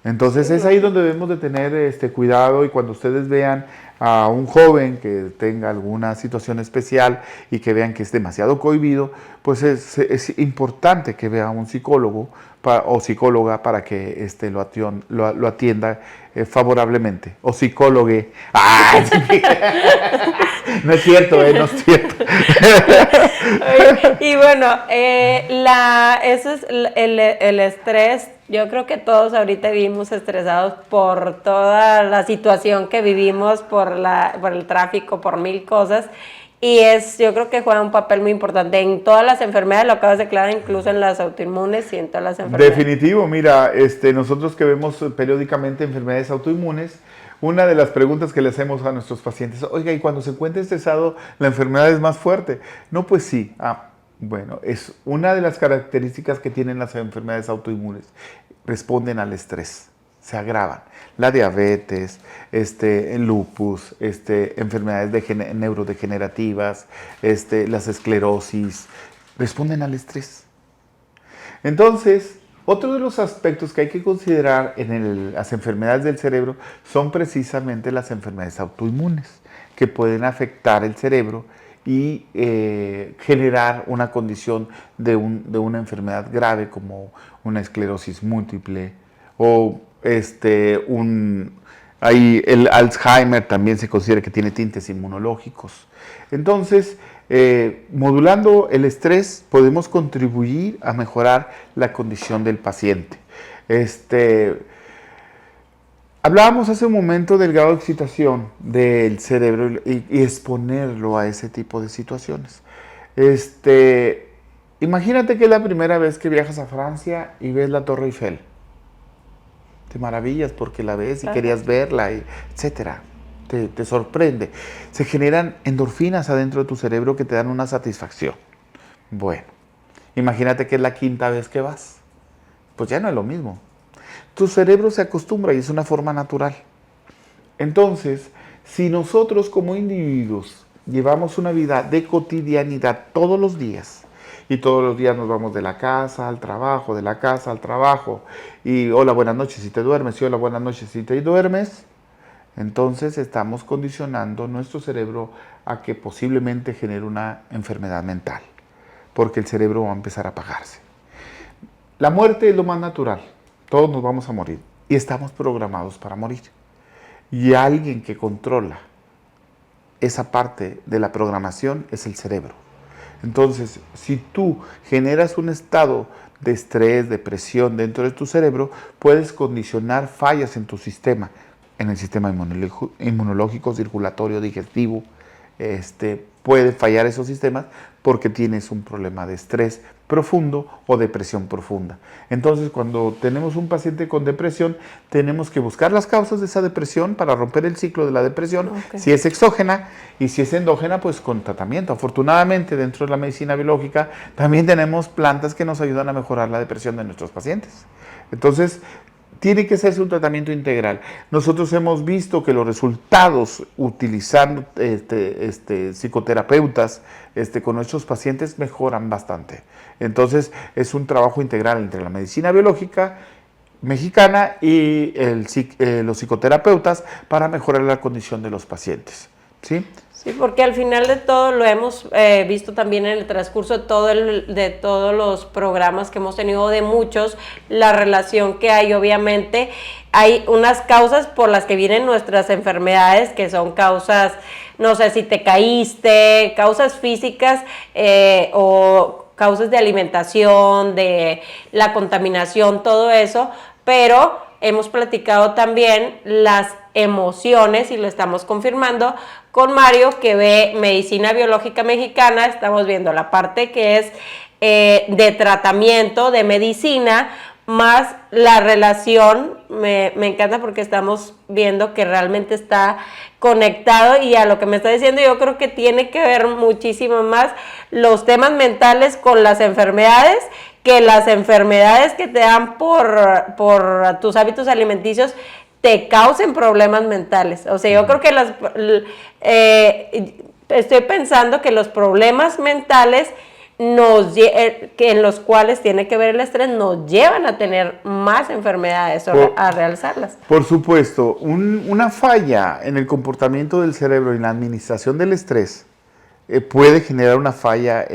Entonces es ahí donde debemos de tener cuidado y cuando ustedes vean a un joven que tenga alguna situación especial y que vean que es demasiado cohibido, pues es importante que vea a un psicólogo o psicóloga para que lo atienda favorablemente. O psicólogue. ¡Ah! No es cierto, no es cierto. Y bueno, eso es el estrés. Yo creo que todos ahorita vivimos estresados por toda la situación que vivimos, por el tráfico, por mil cosas. Y yo creo que juega un papel muy importante en todas las enfermedades, lo acabas de aclarar, incluso en las autoinmunes y en todas las enfermedades. Definitivo, mira, nosotros que vemos periódicamente enfermedades autoinmunes, una de las preguntas que le hacemos a nuestros pacientes, oiga, ¿y cuando se encuentra estresado la enfermedad es más fuerte? No, pues sí. Bueno, es una de las características que tienen las enfermedades autoinmunes. Responden al estrés, se agravan. La diabetes, el lupus, enfermedades neurodegenerativas, las esclerosis, responden al estrés. Entonces, otro de los aspectos que hay que considerar en las enfermedades del cerebro son precisamente las enfermedades autoinmunes, que pueden afectar el cerebro y generar una condición de una enfermedad grave como una esclerosis múltiple o el Alzheimer también se considera que tiene tintes inmunológicos. Entonces, modulando el estrés podemos contribuir a mejorar la condición del paciente. Hablábamos hace un momento del grado de excitación del cerebro y exponerlo a ese tipo de situaciones. Imagínate que es la primera vez que viajas a Francia y ves la Torre Eiffel. Te maravillas porque la ves y querías verla, etcétera. Te sorprende. Se generan endorfinas adentro de tu cerebro que te dan una satisfacción. Bueno, imagínate que es la quinta vez que vas. Pues ya no es lo mismo. Tu cerebro se acostumbra y es una forma natural. Entonces, si nosotros como individuos llevamos una vida de cotidianidad todos los días, y todos los días nos vamos de la casa al trabajo, de la casa al trabajo, y hola, buenas noches si te duermes, y hola, buenas noches si te duermes, entonces estamos condicionando nuestro cerebro a que posiblemente genere una enfermedad mental, porque el cerebro va a empezar a apagarse. La muerte es lo más natural, todos nos vamos a morir, y estamos programados para morir. Y alguien que controla esa parte de la programación es el cerebro. Entonces, si tú generas un estado de estrés, depresión dentro de tu cerebro, puedes condicionar fallas en tu sistema, en el sistema inmunológico, circulatorio, digestivo. Puede fallar esos sistemas porque tienes un problema de estrés profundo o depresión profunda. Entonces, cuando tenemos un paciente con depresión, tenemos que buscar las causas de esa depresión para romper el ciclo de la depresión, si es exógena, y si es endógena, pues con tratamiento. Afortunadamente, dentro de la medicina biológica, también tenemos plantas que nos ayudan a mejorar la depresión de nuestros pacientes. Entonces, tiene que hacerse un tratamiento integral. Nosotros hemos visto que los resultados utilizando psicoterapeutas con nuestros pacientes mejoran bastante. Entonces, es un trabajo integral entre la medicina biológica mexicana y los psicoterapeutas para mejorar la condición de los pacientes, ¿sí? Sí, porque al final de todo lo hemos visto también en el transcurso de todos los programas que hemos tenido, de muchos, la relación que hay. Obviamente hay unas causas por las que vienen nuestras enfermedades, que son causas, no sé si te caíste, causas físicas o causas de alimentación, de la contaminación, todo eso, pero hemos platicado también las emociones y lo estamos confirmando con Mario, que ve medicina biológica mexicana. Estamos viendo la parte que es de tratamiento, de medicina, más la relación. Me encanta porque estamos viendo que realmente está conectado, y a lo que me está diciendo yo creo que tiene que ver muchísimo más los temas mentales con las enfermedades, que las enfermedades que te dan por tus hábitos alimenticios te causen problemas mentales. O sea, yo creo que estoy pensando que los problemas mentales en los cuales tiene que ver el estrés nos llevan a tener más enfermedades o a realzarlas. Por supuesto, una falla en el comportamiento del cerebro y en la administración del estrés puede generar una falla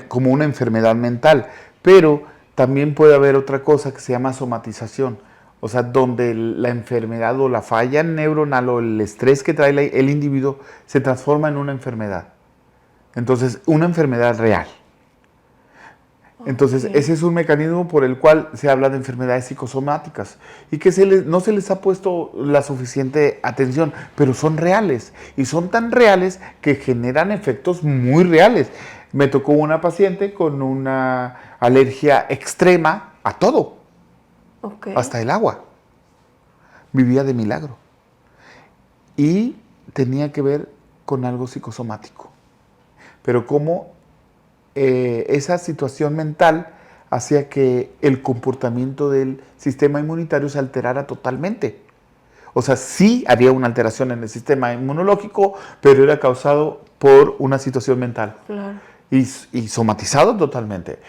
como una enfermedad mental, pero también puede haber otra cosa que se llama somatización. O sea, donde la enfermedad o la falla neuronal o el estrés que trae el individuo se transforma en una enfermedad. Entonces, una enfermedad real. Entonces, ese es un mecanismo por el cual se habla de enfermedades psicosomáticas y que no se les ha puesto la suficiente atención, pero son reales y son tan reales que generan efectos muy reales. Me tocó una paciente con una alergia extrema a todo. Hasta el agua. Vivía de milagro. Y tenía que ver con algo psicosomático. Pero cómo esa situación mental hacía que el comportamiento del sistema inmunitario se alterara totalmente. O sea, sí había una alteración en el sistema inmunológico, pero era causado por una situación mental. Claro. Y somatizado totalmente.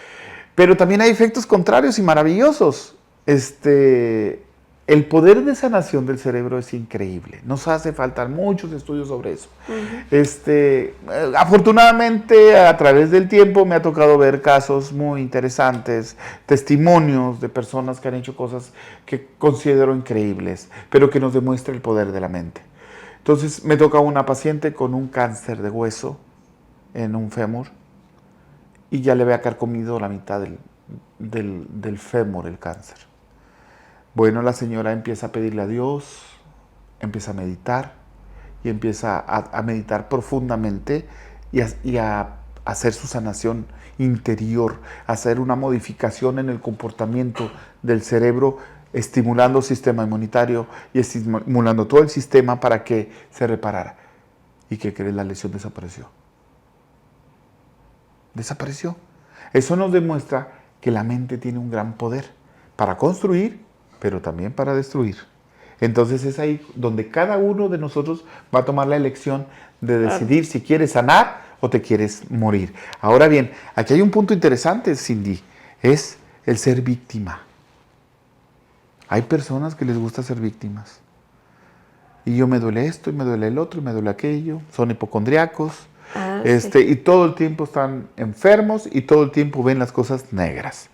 Pero también hay efectos contrarios y maravillosos. El poder de sanación del cerebro es increíble. Nos hace falta muchos estudios sobre eso. Afortunadamente, a través del tiempo me ha tocado ver casos muy interesantes, testimonios de personas que han hecho cosas que considero increíbles, pero que nos demuestra el poder de la mente. Entonces, me toca una paciente con un cáncer de hueso en un fémur y ya le había carcomido la mitad del fémur el cáncer. Bueno, la señora empieza a pedirle a Dios, empieza a meditar y empieza a meditar profundamente y a hacer su sanación interior, a hacer una modificación en el comportamiento del cerebro, estimulando el sistema inmunitario y estimulando todo el sistema para que se reparara. ¿Y qué crees? La lesión desapareció. Desapareció. Eso nos demuestra que la mente tiene un gran poder para construir, pero también para destruir. Entonces es ahí donde cada uno de nosotros va a tomar la elección de decidir si quieres sanar o te quieres morir. Ahora bien, aquí hay un punto interesante, Cindy, es el ser víctima. Hay personas que les gusta ser víctimas. Y yo me duele esto, y me duele el otro, y me duele aquello. Son hipocondriacos. Sí. Y todo el tiempo están enfermos y todo el tiempo ven las cosas negras.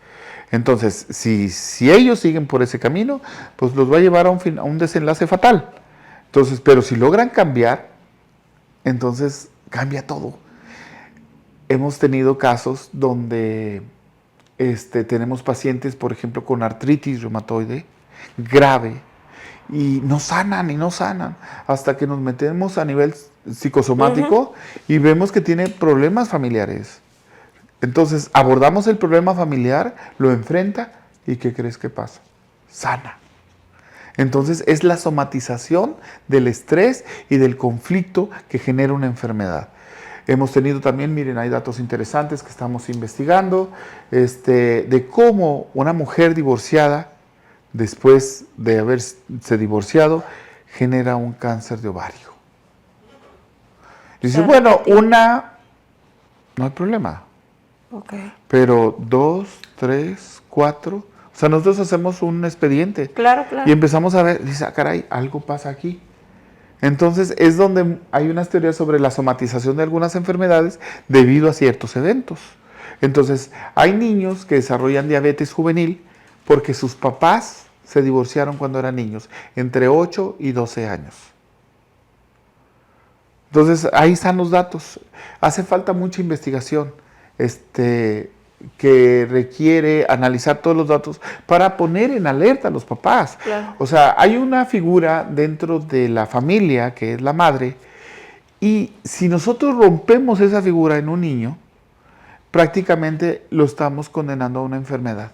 Entonces, si ellos siguen por ese camino, pues los va a llevar a un desenlace fatal. Entonces, pero si logran cambiar, entonces cambia todo. Hemos tenido casos donde tenemos pacientes, por ejemplo, con artritis reumatoide grave, y no sanan, hasta que nos metemos a nivel psicosomático y vemos que tiene problemas familiares. Entonces, abordamos el problema familiar, lo enfrenta, ¿y qué crees que pasa? Sana. Entonces, es la somatización del estrés y del conflicto que genera una enfermedad. Hemos tenido también, miren, hay datos interesantes que estamos investigando, de cómo una mujer divorciada después de haberse divorciado, genera un cáncer de ovario. Dice, bueno, no hay problema. Okay. Pero 2, 3, 4, o sea, nosotros hacemos un expediente. Claro, claro. Y empezamos a ver, dice, caray, algo pasa aquí. Entonces es donde hay unas teorías sobre la somatización de algunas enfermedades debido a ciertos eventos. Entonces, hay niños que desarrollan diabetes juvenil porque sus papás se divorciaron cuando eran niños, entre 8 y 12 años. Entonces, ahí están los datos. Hace falta mucha investigación que requiere analizar todos los datos para poner en alerta a los papás. Claro. O sea, hay una figura dentro de la familia, que es la madre, y si nosotros rompemos esa figura en un niño, prácticamente lo estamos condenando a una enfermedad,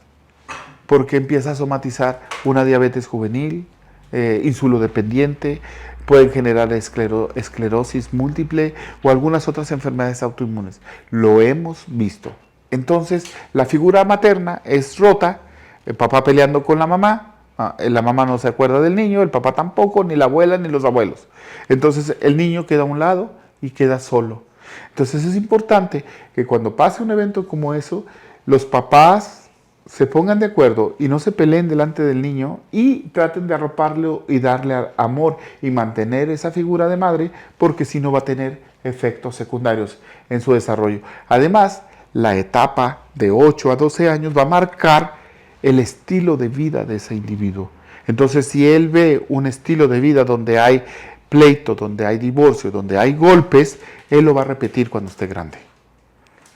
porque empieza a somatizar una diabetes juvenil, insulodependiente, pueden generar esclerosis múltiple o algunas otras enfermedades autoinmunes. Lo hemos visto. Entonces, la figura materna es rota, el papá peleando con la mamá no se acuerda del niño, el papá tampoco, ni la abuela, ni los abuelos. Entonces, el niño queda a un lado y queda solo. Entonces, es importante que cuando pase un evento como eso, los papás se pongan de acuerdo y no se peleen delante del niño y traten de arroparlo y darle amor y mantener esa figura de madre, porque si no va a tener efectos secundarios en su desarrollo. Además, la etapa de 8 a 12 años va a marcar el estilo de vida de ese individuo. Entonces, si él ve un estilo de vida donde hay pleito, donde hay divorcio, donde hay golpes, él lo va a repetir cuando esté grande.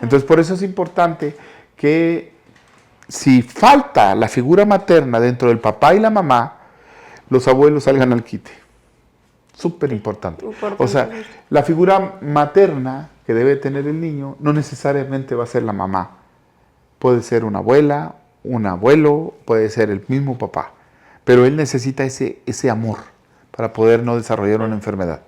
Entonces, por eso es importante que si falta la figura materna dentro del papá y la mamá, los abuelos salgan al quite. Súper importante. O sea, la figura materna que debe tener el niño no necesariamente va a ser la mamá. Puede ser una abuela, un abuelo, puede ser el mismo papá. Pero él necesita ese amor para poder no desarrollar una enfermedad.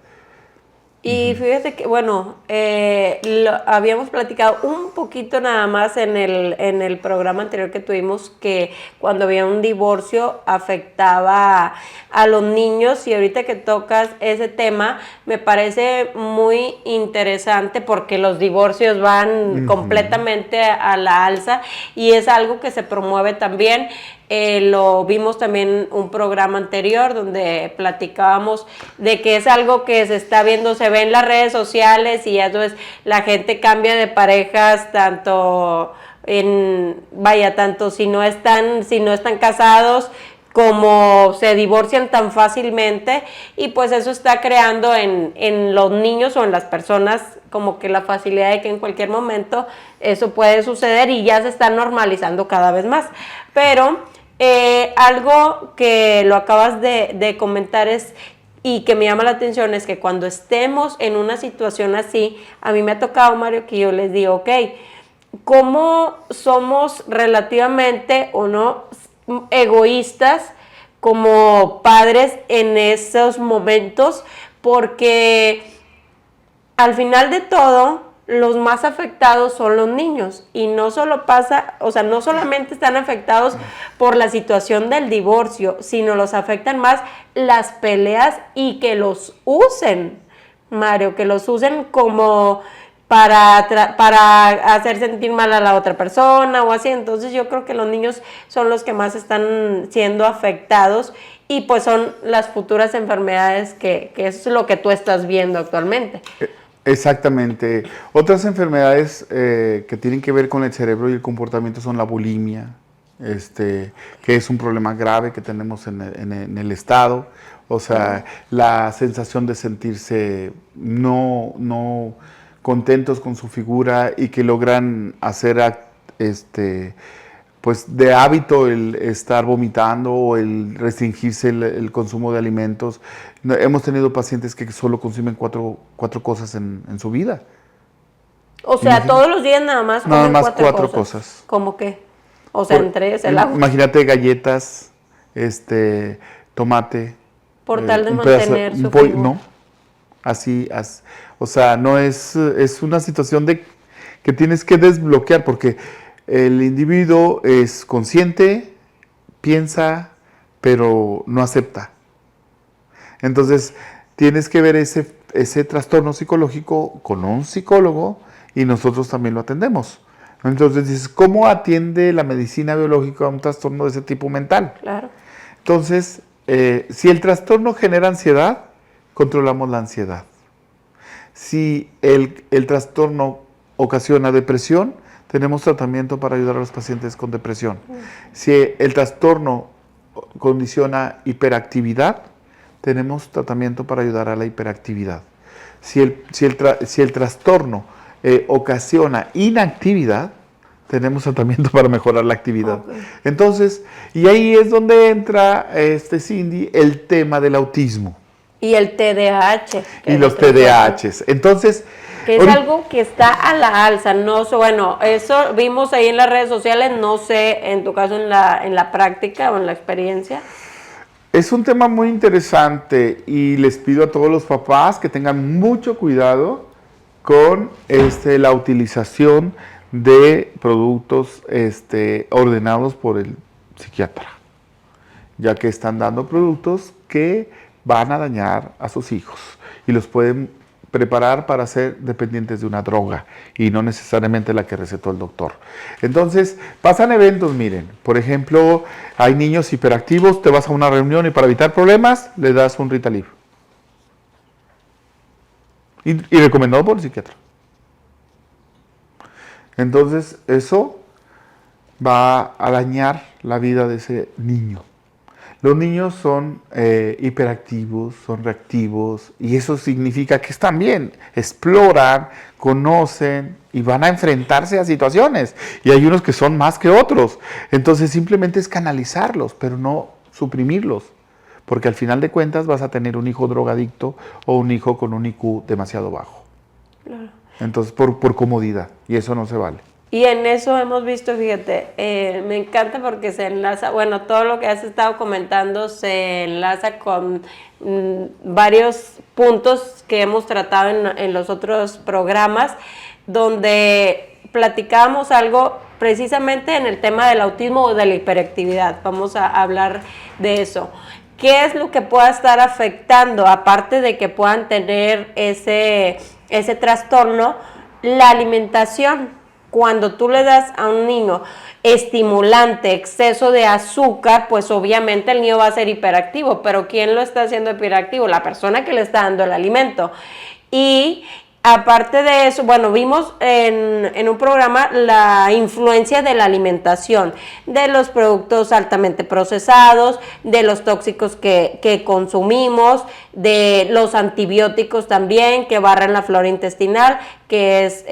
Y fíjate que, bueno, lo habíamos platicado un poquito nada más en el programa anterior que tuvimos, que cuando había un divorcio afectaba a los niños, y ahorita que tocas ese tema me parece muy interesante porque los divorcios van completamente a la alza y es algo que se promueve también. Lo vimos también un programa anterior donde platicábamos de que es algo que se está viendo, se ve en las redes sociales y entonces la gente cambia de parejas tanto si no están casados como se divorcian tan fácilmente, y pues eso está creando en los niños o en las personas como que la facilidad de que en cualquier momento eso puede suceder y ya se está normalizando cada vez más. Pero algo que lo acabas de comentar y que me llama la atención es que cuando estemos en una situación así, a mí me ha tocado, Mario, que yo les digo, ok, ¿cómo somos relativamente o no egoístas como padres en esos momentos? Porque al final de todo, los más afectados son los niños, y no solamente están afectados por la situación del divorcio, sino los afectan más las peleas y que los usen, Mario, que los usen como para hacer sentir mal a la otra persona o así. Entonces yo creo que los niños son los que más están siendo afectados y pues son las futuras enfermedades que es lo que tú estás viendo actualmente. Exactamente. Otras enfermedades que tienen que ver con el cerebro y el comportamiento son la bulimia, que es un problema grave que tenemos en el estado. O sea, la sensación de sentirse no contentos con su figura y que logran hacer pues de hábito el estar vomitando o el restringirse el consumo de alimentos. Hemos tenido pacientes que solo consumen cuatro cosas en su vida. O sea, imagínate, todos los días nada más comen cuatro cosas. ¿Cómo qué? O sea, entre ellas el agua. Imagínate galletas, tomate. Por tal de mantener su figura. No, así, o sea, no es una situación que tienes que desbloquear, porque el individuo es consciente, piensa, pero no acepta. Entonces, tienes que ver ese trastorno psicológico con un psicólogo y nosotros también lo atendemos. Entonces dices, ¿cómo atiende la medicina biológica a un trastorno de ese tipo mental? Claro. Entonces, si el trastorno genera ansiedad, controlamos la ansiedad. Si el trastorno ocasiona depresión, tenemos tratamiento para ayudar a los pacientes con depresión. Si el trastorno condiciona hiperactividad, tenemos tratamiento para ayudar a la hiperactividad. Si el trastorno ocasiona inactividad, tenemos tratamiento para mejorar la actividad. Okay. Entonces, y ahí es donde entra, Cindy, el tema del autismo. Y el TDAH. Y los TDAHs. Entonces, que es algo que está a la alza, no sé, bueno, eso vimos ahí en las redes sociales, no sé, en tu caso en la práctica o en la experiencia. Es un tema muy interesante y les pido a todos los papás que tengan mucho cuidado con la utilización de productos ordenados por el psiquiatra, ya que están dando productos que van a dañar a sus hijos y los pueden preparar para ser dependientes de una droga y no necesariamente la que recetó el doctor. Entonces, pasan eventos, miren, por ejemplo, hay niños hiperactivos, te vas a una reunión y para evitar problemas le das un Ritalin. Y recomendado por el psiquiatra. Entonces, eso va a dañar la vida de ese niño. Los niños son hiperactivos, son reactivos, y eso significa que están bien, exploran, conocen y van a enfrentarse a situaciones. Y hay unos que son más que otros. Entonces, simplemente es canalizarlos, pero no suprimirlos. Porque al final de cuentas vas a tener un hijo drogadicto o un hijo con un IQ demasiado bajo. Claro. Entonces, por comodidad, y eso no se vale. Y en eso hemos visto, fíjate, me encanta porque se enlaza, bueno, todo lo que has estado comentando se enlaza con varios puntos que hemos tratado en los otros programas, donde platicábamos algo precisamente en el tema del autismo o de la hiperactividad. Vamos a hablar de eso. ¿Qué es lo que pueda estar afectando, aparte de que puedan tener ese trastorno? La alimentación. Cuando tú le das a un niño estimulante, exceso de azúcar, pues obviamente el niño va a ser hiperactivo, pero ¿quién lo está haciendo hiperactivo? La persona que le está dando el alimento. Y aparte de eso, bueno, vimos en un programa la influencia de la alimentación, de los productos altamente procesados, de los tóxicos que consumimos, de los antibióticos también que barren la flora intestinal, que es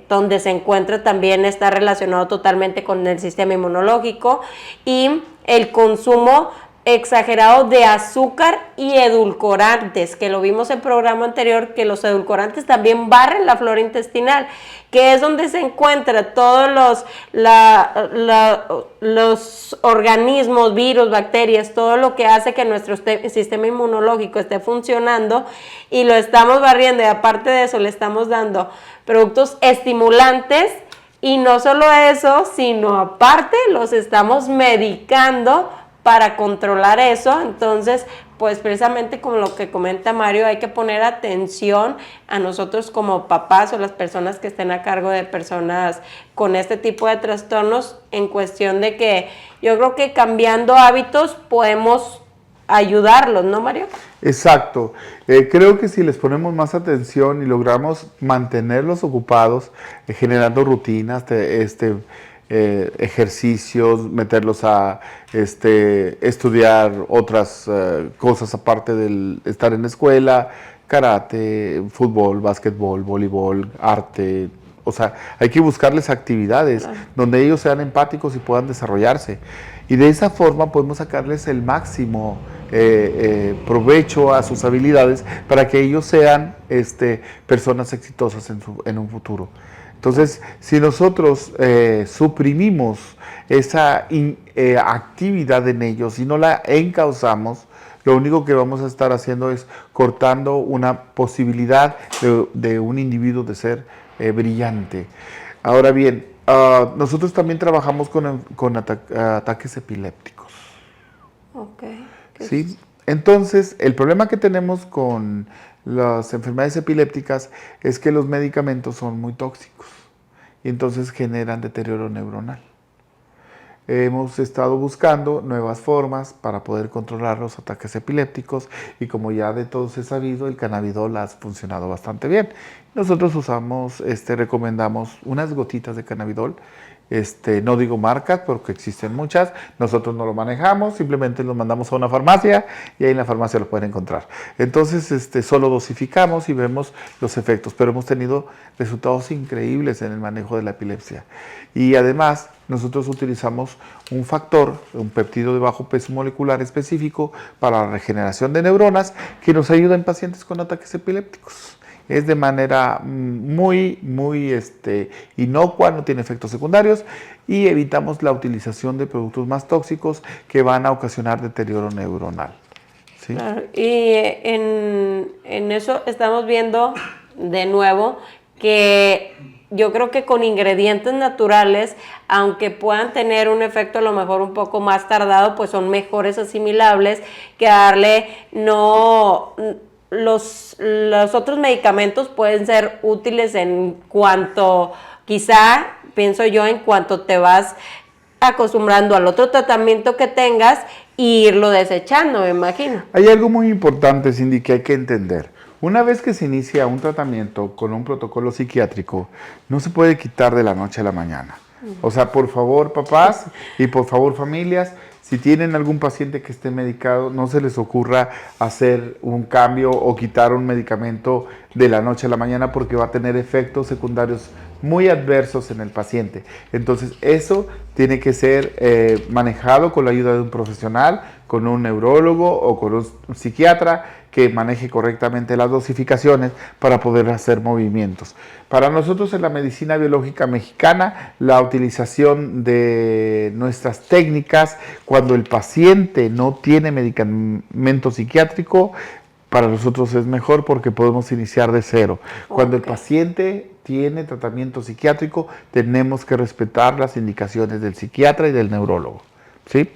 donde se encuentra también, está relacionado totalmente con el sistema inmunológico, y el consumo exagerado de azúcar y edulcorantes, que lo vimos en el programa anterior, que los edulcorantes también barren la flora intestinal, que es donde se encuentran todos los organismos, virus, bacterias, todo lo que hace que nuestro sistema inmunológico esté funcionando, y lo estamos barriendo, y aparte de eso le estamos dando productos estimulantes. Y no solo eso, sino aparte los estamos medicando para controlar eso. Entonces, pues precisamente como lo que comenta Mario, hay que poner atención a nosotros como papás o las personas que estén a cargo de personas con este tipo de trastornos, en cuestión de que yo creo que cambiando hábitos podemos ayudarlos, ¿no, Mario? Exacto. Creo que si les ponemos más atención y logramos mantenerlos ocupados, generando rutinas, ejercicios, meterlos a estudiar otras cosas aparte del estar en la escuela, karate, fútbol, básquetbol, voleibol, arte. O sea, hay que buscarles actividades donde ellos sean empáticos y puedan desarrollarse. Y de esa forma podemos sacarles el máximo provecho a sus habilidades para que ellos sean personas exitosas en un futuro. Entonces, si nosotros suprimimos esa actividad en ellos y no la encauzamos, lo único que vamos a estar haciendo es cortando una posibilidad de un individuo de ser brillante. Ahora bien, nosotros también trabajamos con ataques epilépticos. Ok. ¿Sí? Entonces, el problema que tenemos con las enfermedades epilépticas es que los medicamentos son muy tóxicos y entonces generan deterioro neuronal. Hemos estado buscando nuevas formas para poder controlar los ataques epilépticos y como ya de todos es sabido, el cannabidol ha funcionado bastante bien. Nosotros recomendamos unas gotitas de cannabidol. No digo marcas porque existen muchas, nosotros no lo manejamos, simplemente lo mandamos a una farmacia y ahí en la farmacia lo pueden encontrar. Entonces, solo dosificamos y vemos los efectos, pero hemos tenido resultados increíbles en el manejo de la epilepsia. Y además, nosotros utilizamos un factor, un péptido de bajo peso molecular específico para la regeneración de neuronas que nos ayuda en pacientes con ataques epilépticos. Es de manera muy inocua, no tiene efectos secundarios y evitamos la utilización de productos más tóxicos que van a ocasionar deterioro neuronal. ¿Sí? Claro. Y en eso estamos viendo de nuevo que yo creo que con ingredientes naturales, aunque puedan tener un efecto a lo mejor un poco más tardado, pues son mejores asimilables que darle los otros medicamentos pueden ser útiles en cuanto, quizá, pienso yo, en cuanto te vas acostumbrando al otro tratamiento que tengas e irlo desechando, me imagino. Hay algo muy importante, Cindy, que hay que entender. Una vez que se inicia un tratamiento con un protocolo psiquiátrico, no se puede quitar de la noche a la mañana. O sea, por favor, papás y por favor, familias, si tienen algún paciente que esté medicado, no se les ocurra hacer un cambio o quitar un medicamento de la noche a la mañana porque va a tener efectos secundarios muy adversos en el paciente. Entonces, eso tiene que ser manejado con la ayuda de un profesional, con un neurólogo o con un psiquiatra que maneje correctamente las dosificaciones para poder hacer movimientos. Para nosotros en la medicina biológica mexicana, la utilización de nuestras técnicas cuando el paciente no tiene medicamento psiquiátrico, para nosotros es mejor porque podemos iniciar de cero. Cuando el paciente tiene tratamiento psiquiátrico, tenemos que respetar las indicaciones del psiquiatra y del neurólogo. ¿Sí?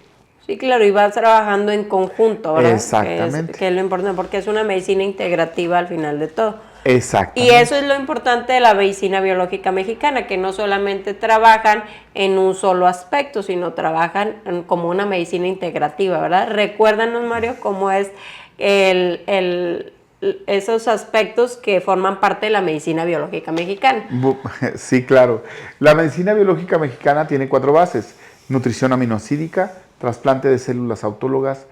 Sí, claro, y vas trabajando en conjunto, ¿verdad? Exactamente. Que es lo importante, porque es una medicina integrativa al final de todo. Exactamente. Y eso es lo importante de la medicina biológica mexicana, que no solamente trabajan en un solo aspecto, sino trabajan como una medicina integrativa, ¿verdad? Recuérdanos, Mario, cómo es esos aspectos que forman parte de la medicina biológica mexicana. Sí, claro. La medicina biológica mexicana tiene 4 bases: nutrición aminoácidica, trasplante de células autólogas,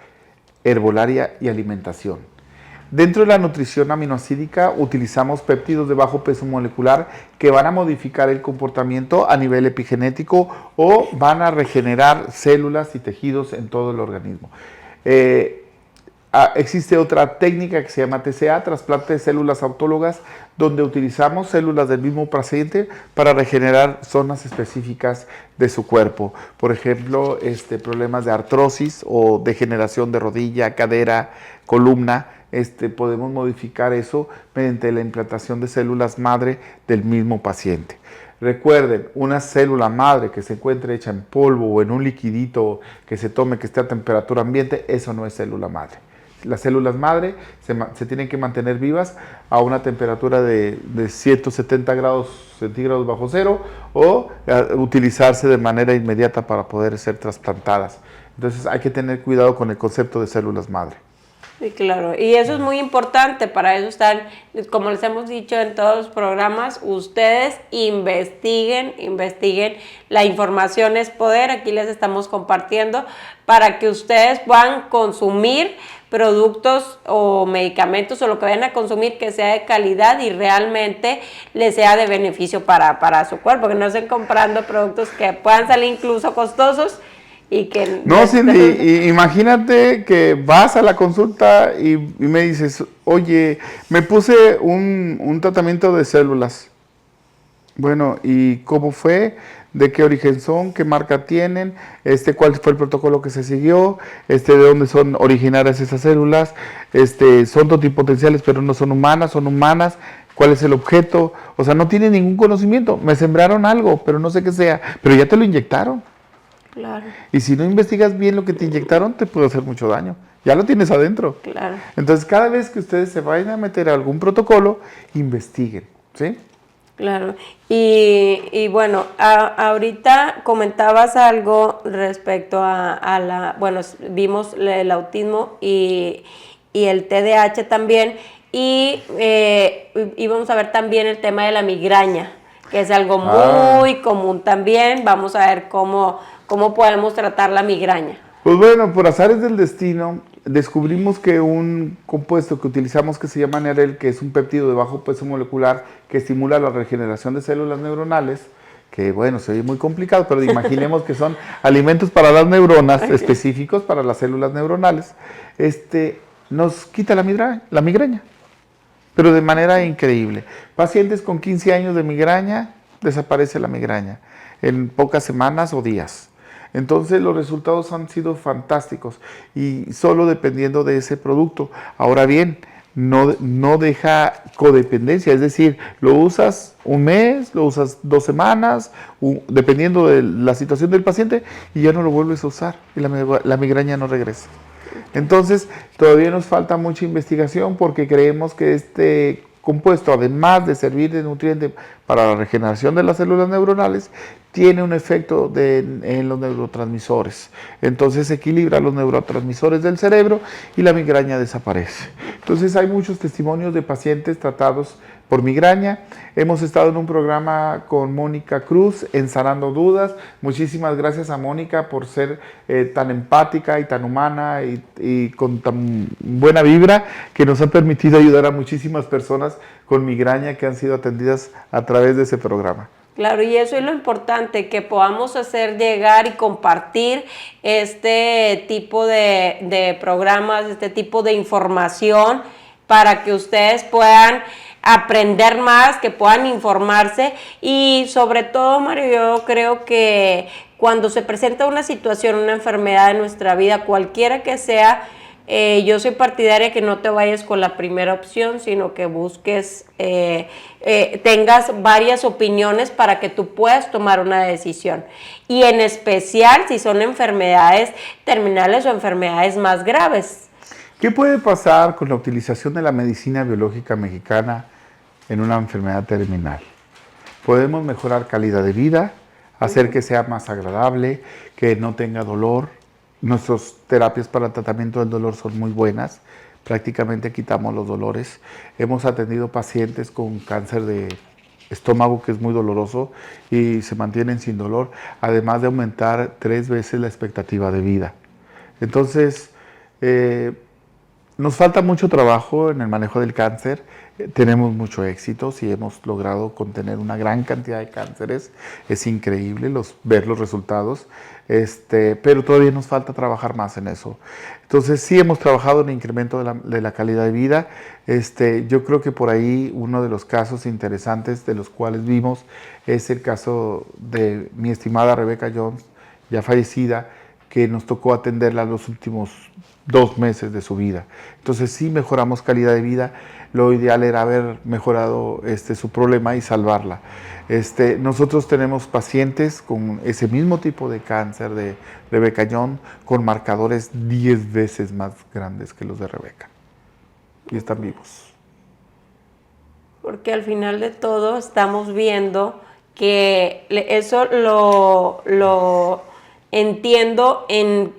herbolaria y alimentación. Dentro de la nutrición aminoácidica utilizamos péptidos de bajo peso molecular que van a modificar el comportamiento a nivel epigenético o van a regenerar células y tejidos en todo el organismo. Existe otra técnica que se llama TCA, trasplante de células autólogas, donde utilizamos células del mismo paciente para regenerar zonas específicas de su cuerpo. Por ejemplo, problemas de artrosis o degeneración de rodilla, cadera, columna. Podemos modificar eso mediante la implantación de células madre del mismo paciente. Recuerden, una célula madre que se encuentre hecha en polvo o en un liquidito que se tome que esté a temperatura ambiente, eso no es célula madre. Las células madre se tienen que mantener vivas a una temperatura de 170 grados centígrados bajo cero o utilizarse de manera inmediata para poder ser trasplantadas. Entonces hay que tener cuidado con el concepto de células madre. Sí, claro, y eso es muy importante, para eso están, como les hemos dicho en todos los programas, ustedes investiguen, la información es poder, aquí les estamos compartiendo para que ustedes puedan consumir productos o medicamentos o lo que vayan a consumir que sea de calidad y realmente les sea de beneficio para su cuerpo, que no estén comprando productos que puedan salir incluso costosos. Y que no, Cindy, imagínate que vas a la consulta y me dices, oye, me puse un tratamiento de células. Bueno, ¿y cómo fue? ¿De qué origen son? ¿Qué marca tienen? ¿Cuál fue el protocolo que se siguió? ¿De dónde son originarias esas células? ¿Son totipotenciales pero no son humanas? ¿Son humanas? ¿Cuál es el objeto? O sea, no tienen ningún conocimiento. Me sembraron algo, pero no sé qué sea. Pero ya te lo inyectaron. Claro. Y si no investigas bien lo que te inyectaron, te puede hacer mucho daño. Ya lo tienes adentro. Claro. Entonces, cada vez que ustedes se vayan a meter a algún protocolo, investiguen, ¿sí? Claro. Y bueno, ahorita comentabas algo respecto a la, bueno, vimos el autismo y el TDAH también, y vamos a ver también el tema de la migraña, que es algo muy común también. Vamos a ver cómo podemos tratar la migraña. Pues bueno, por azares del destino, descubrimos que un compuesto que utilizamos que se llama Nerel, que es un péptido de bajo peso molecular que estimula la regeneración de células neuronales, que bueno, se oye muy complicado, pero imaginemos que son alimentos para las neuronas, específicos para las células neuronales, nos quita la migraña, pero de manera increíble. Pacientes con 15 años de migraña, desaparece la migraña en pocas semanas o días. Entonces los resultados han sido fantásticos y solo dependiendo de ese producto. Ahora bien, no deja codependencia, es decir, lo usas un mes, lo usas 2 semanas, dependiendo de la situación del paciente, y ya no lo vuelves a usar y la migraña no regresa. Entonces todavía nos falta mucha investigación porque creemos que este compuesto, además de servir de nutriente para la regeneración de las células neuronales, tiene un efecto en los neurotransmisores. Entonces equilibra los neurotransmisores del cerebro y la migraña desaparece. Entonces hay muchos testimonios de pacientes tratados por migraña. Hemos estado en un programa con Mónica Cruz en Sanando Dudas. Muchísimas gracias a Mónica por ser tan empática y tan humana y con tan buena vibra, que nos ha permitido ayudar a muchísimas personas con migraña que han sido atendidas a través de ese programa. Claro, y eso es lo importante, que podamos hacer llegar y compartir este tipo de programas, este tipo de información, para que ustedes puedan aprender más, que puedan informarse. Y sobre todo, Mario, yo creo que cuando se presenta una situación, una enfermedad en nuestra vida, cualquiera que sea, yo soy partidaria que no te vayas con la primera opción, sino que busques, tengas varias opiniones para que tú puedas tomar una decisión. Y en especial si son enfermedades terminales o enfermedades más graves. ¿Qué puede pasar con la utilización de la medicina biológica mexicana en una enfermedad terminal? Podemos mejorar calidad de vida, hacer que sea más agradable, que no tenga dolor. Nuestras terapias para el tratamiento del dolor son muy buenas, prácticamente quitamos los dolores. Hemos atendido pacientes con cáncer de estómago, que es muy doloroso, y se mantienen sin dolor, además de aumentar 3 veces la expectativa de vida. Entonces, nos falta mucho trabajo en el manejo del cáncer. Tenemos mucho éxito y hemos logrado contener una gran cantidad de cánceres. Es increíble ver los resultados, pero todavía nos falta trabajar más en eso. Entonces sí hemos trabajado en el incremento de la calidad de vida. Yo creo que por ahí uno de los casos interesantes de los cuales vimos es el caso de mi estimada Rebecca Jones, ya fallecida, que nos tocó atenderla los últimos 2 meses de su vida. Entonces sí mejoramos calidad de vida. Lo ideal era haber mejorado su problema y salvarla. Nosotros tenemos pacientes con ese mismo tipo de cáncer de Rebecca Jones, con marcadores 10 veces más grandes que los de Rebecca. Y están vivos. Porque al final de todo estamos viendo que eso lo entiendo en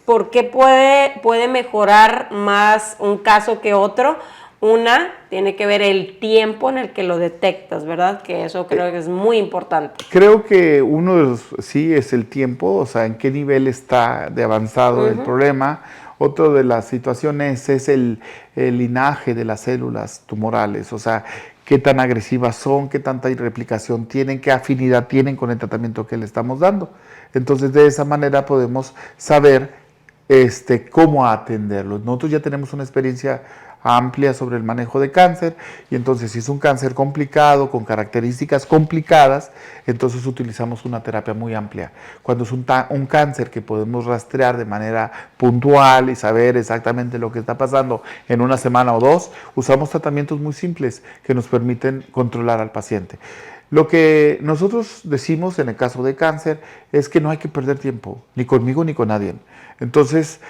por qué puede mejorar más un caso que otro. Una, tiene que ver el tiempo en el que lo detectas, ¿verdad? Que eso creo que es muy importante. Creo que uno de los, sí, es el tiempo, o sea, en qué nivel está de avanzado el problema. Otro de las situaciones es el linaje de las células tumorales, o sea, qué tan agresivas son, qué tanta replicación tienen, qué afinidad tienen con el tratamiento que le estamos dando. Entonces, de esa manera podemos saber cómo atenderlos. Nosotros ya tenemos una experiencia amplia sobre el manejo de cáncer, y entonces si es un cáncer complicado, con características complicadas, entonces utilizamos una terapia muy amplia. Cuando es un cáncer que podemos rastrear de manera puntual y saber exactamente lo que está pasando en una semana o 2, usamos tratamientos muy simples que nos permiten controlar al paciente. Lo que nosotros decimos en el caso de cáncer es que no hay que perder tiempo, ni conmigo ni con nadie. Entonces,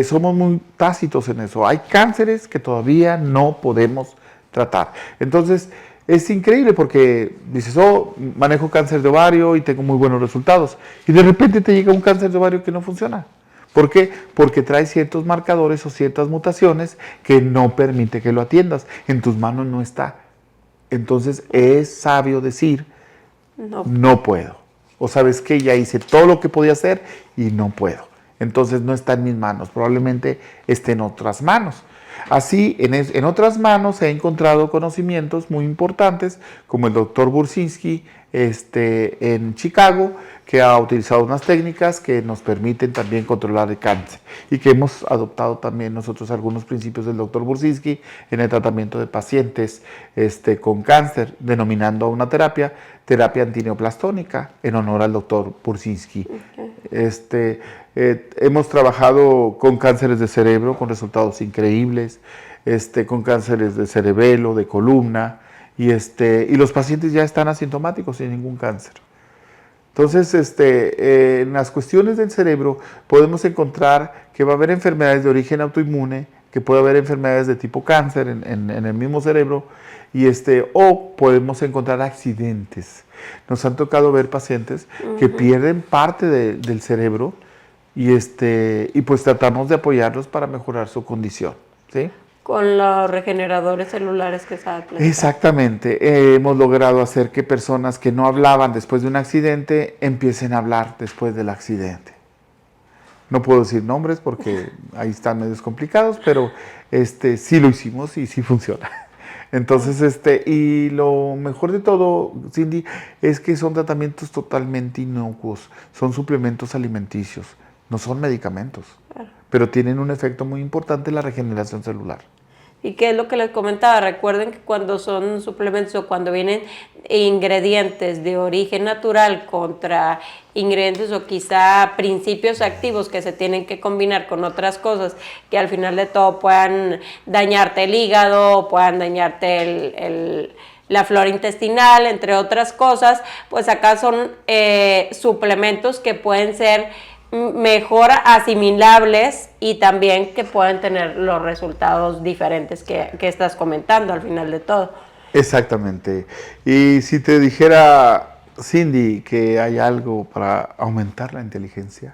somos muy tácitos en eso. Hay cánceres que todavía no podemos tratar. Entonces, es increíble porque dices, oh, manejo cáncer de ovario y tengo muy buenos resultados. Y de repente te llega un cáncer de ovario que no funciona. ¿Por qué? Porque trae ciertos marcadores o ciertas mutaciones que no permite que lo atiendas. En tus manos no está. Entonces es sabio decir, no puedo. O sabes que ya hice todo lo que podía hacer y no puedo. Entonces no está en mis manos, probablemente esté en otras manos. Así, en otras manos he encontrado conocimientos muy importantes, como el doctor Bursinski en Chicago, que ha utilizado unas técnicas que nos permiten también controlar el cáncer y que hemos adoptado también nosotros algunos principios del doctor Bursinski en el tratamiento de pacientes con cáncer, denominando a una terapia antineoplastónica en honor al doctor Bursinski. Okay. Hemos trabajado con cánceres de cerebro con resultados increíbles, con cánceres de cerebelo, de columna, y los pacientes ya están asintomáticos sin ningún cáncer. Entonces, en las cuestiones del cerebro podemos encontrar que va a haber enfermedades de origen autoinmune, que puede haber enfermedades de tipo cáncer en el mismo cerebro, o podemos encontrar accidentes. Nos han tocado ver pacientes que pierden parte del cerebro y pues tratamos de apoyarlos para mejorar su condición, ¿sí? Con los regeneradores celulares que estaba platicando. Exactamente. Hemos logrado hacer que personas que no hablaban después de un accidente empiecen a hablar después del accidente. No puedo decir nombres porque ahí están medios complicados, pero sí lo hicimos y sí funciona. Entonces, y lo mejor de todo, Cindy, es que son tratamientos totalmente inocuos, son suplementos alimenticios, no son medicamentos, claro, pero tienen un efecto muy importante en la regeneración celular. ¿Y qué es lo que les comentaba? Recuerden que cuando son suplementos o cuando vienen ingredientes de origen natural contra ingredientes o quizá principios activos que se tienen que combinar con otras cosas que al final de todo puedan dañarte el hígado, puedan dañarte la flora intestinal, entre otras cosas, pues acá son suplementos que pueden ser mejor asimilables y también que pueden tener los resultados diferentes que estás comentando al final de todo. Exactamente. Y si te dijera, Cindy, que hay algo para aumentar la inteligencia.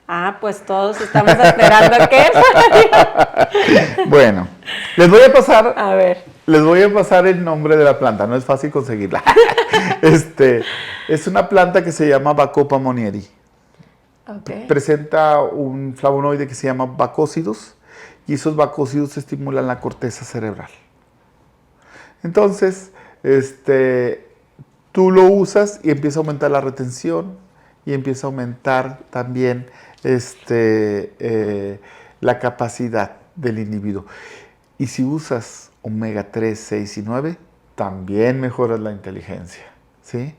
Ah, pues todos estamos esperando que Bueno, les voy a pasar. A ver. Les voy a pasar el nombre de la planta, no es fácil conseguirla. Es una planta que se llama Bacopa monnieri. Okay. Presenta un flavonoide que se llama bacósidos y esos bacósidos estimulan la corteza cerebral. Entonces, tú lo usas y empieza a aumentar la retención y empieza a aumentar también la capacidad del individuo. Y si usas omega 3, 6 y 9, también mejoras la inteligencia, ¿sí?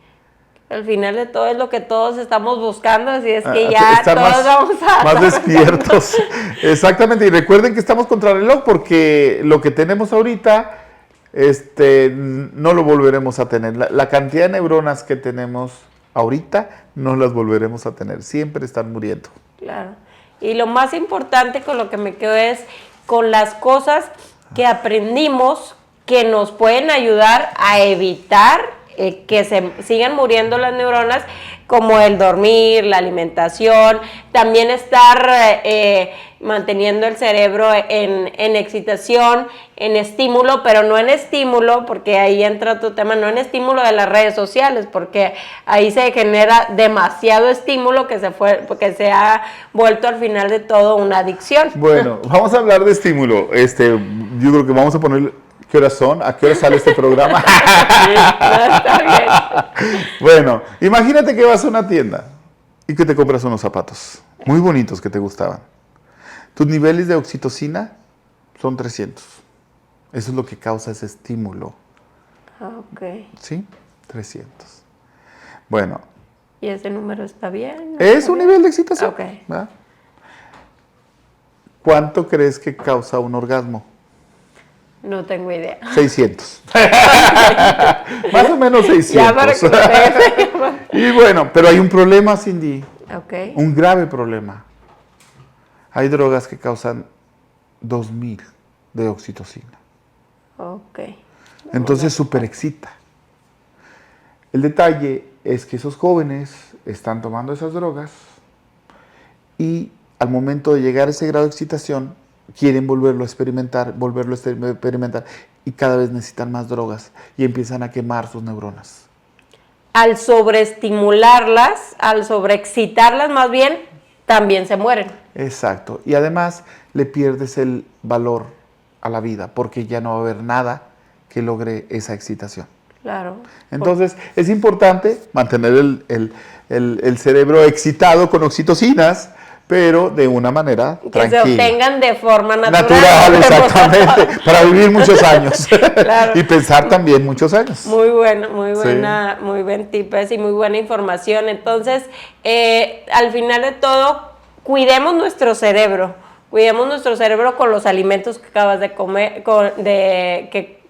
Al final de todo es lo que todos estamos buscando, así es que ya todos vamos a más despiertos. Exactamente, y recuerden que estamos contra el reloj porque lo que tenemos ahorita no lo volveremos a tener. La cantidad de neuronas que tenemos ahorita no las volveremos a tener, siempre están muriendo. Claro, y lo más importante con lo que me quedo es con las cosas que aprendimos que nos pueden ayudar a evitar que se sigan muriendo las neuronas, como el dormir, la alimentación, también estar manteniendo el cerebro en excitación, en estímulo, pero no en estímulo, porque ahí entra otro tema, no en estímulo de las redes sociales, porque ahí se genera demasiado estímulo que se ha vuelto al final de todo una adicción. Bueno, vamos a hablar de estímulo. Yo creo que vamos a poner ¿qué horas son? ¿A qué hora sale este programa? Sí, está bien. Bueno, imagínate que vas a una tienda y que te compras unos zapatos muy bonitos que te gustaban. Tus niveles de oxitocina son 300. Eso es lo que causa ese estímulo. Ok. ¿Sí? 300. Bueno. ¿Y ese número está bien? Es un nivel de excitación. Ok. ¿Cuánto crees que causa un orgasmo? No tengo idea. 600. Más o menos 600. Ya para que Y bueno, pero hay un problema, Cindy. Ok. Un grave problema. Hay drogas que causan 2000 de oxitocina. Ok. Entonces superexcita. El detalle es que esos jóvenes están tomando esas drogas y al momento de llegar a ese grado de excitación quieren volverlo a experimentar y cada vez necesitan más drogas y empiezan a quemar sus neuronas. Al sobreestimularlas, al sobreexcitarlas más bien, también se mueren. Exacto. Y además le pierdes el valor a la vida porque ya no va a haber nada que logre esa excitación. Claro. Entonces es importante mantener el cerebro excitado con oxitocinas, pero de una manera Que tranquila. se obtengan de forma natural. Natural, exactamente, para vivir muchos años. Claro. Y pensar también muchos años. Muy buena, Sí. muy buen tips y muy buena información. Entonces, al final de todo, cuidemos nuestro cerebro con los alimentos que acabas de comer,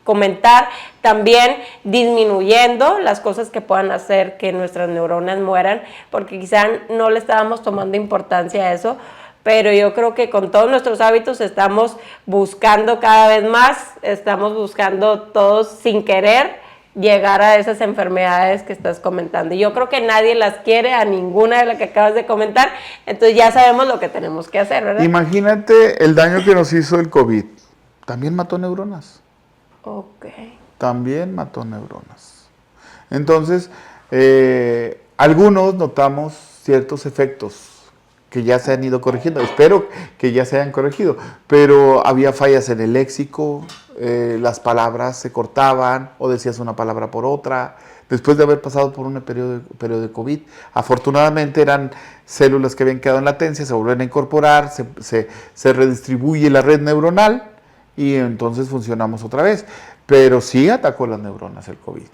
comentar, también disminuyendo las cosas que puedan hacer que nuestras neuronas mueran, porque quizá no le estábamos tomando importancia a eso, pero yo creo que con todos nuestros hábitos estamos buscando cada vez más, estamos buscando todos sin querer llegar a esas enfermedades que estás comentando. Y yo creo que nadie las quiere, a ninguna de las que acabas de comentar, entonces ya sabemos lo que tenemos que hacer, ¿verdad? Imagínate el daño que nos hizo el COVID. También mató neuronas. Ok. También mató neuronas. Entonces, algunos notamos ciertos efectos que ya se han ido corrigiendo. Espero que ya se hayan corregido, pero había fallas en el léxico, las palabras se cortaban o decías una palabra por otra. Después de haber pasado por un periodo de COVID, afortunadamente eran células que habían quedado en latencia, se vuelven a incorporar, se redistribuye la red neuronal y entonces funcionamos otra vez. Pero sí atacó las neuronas el COVID.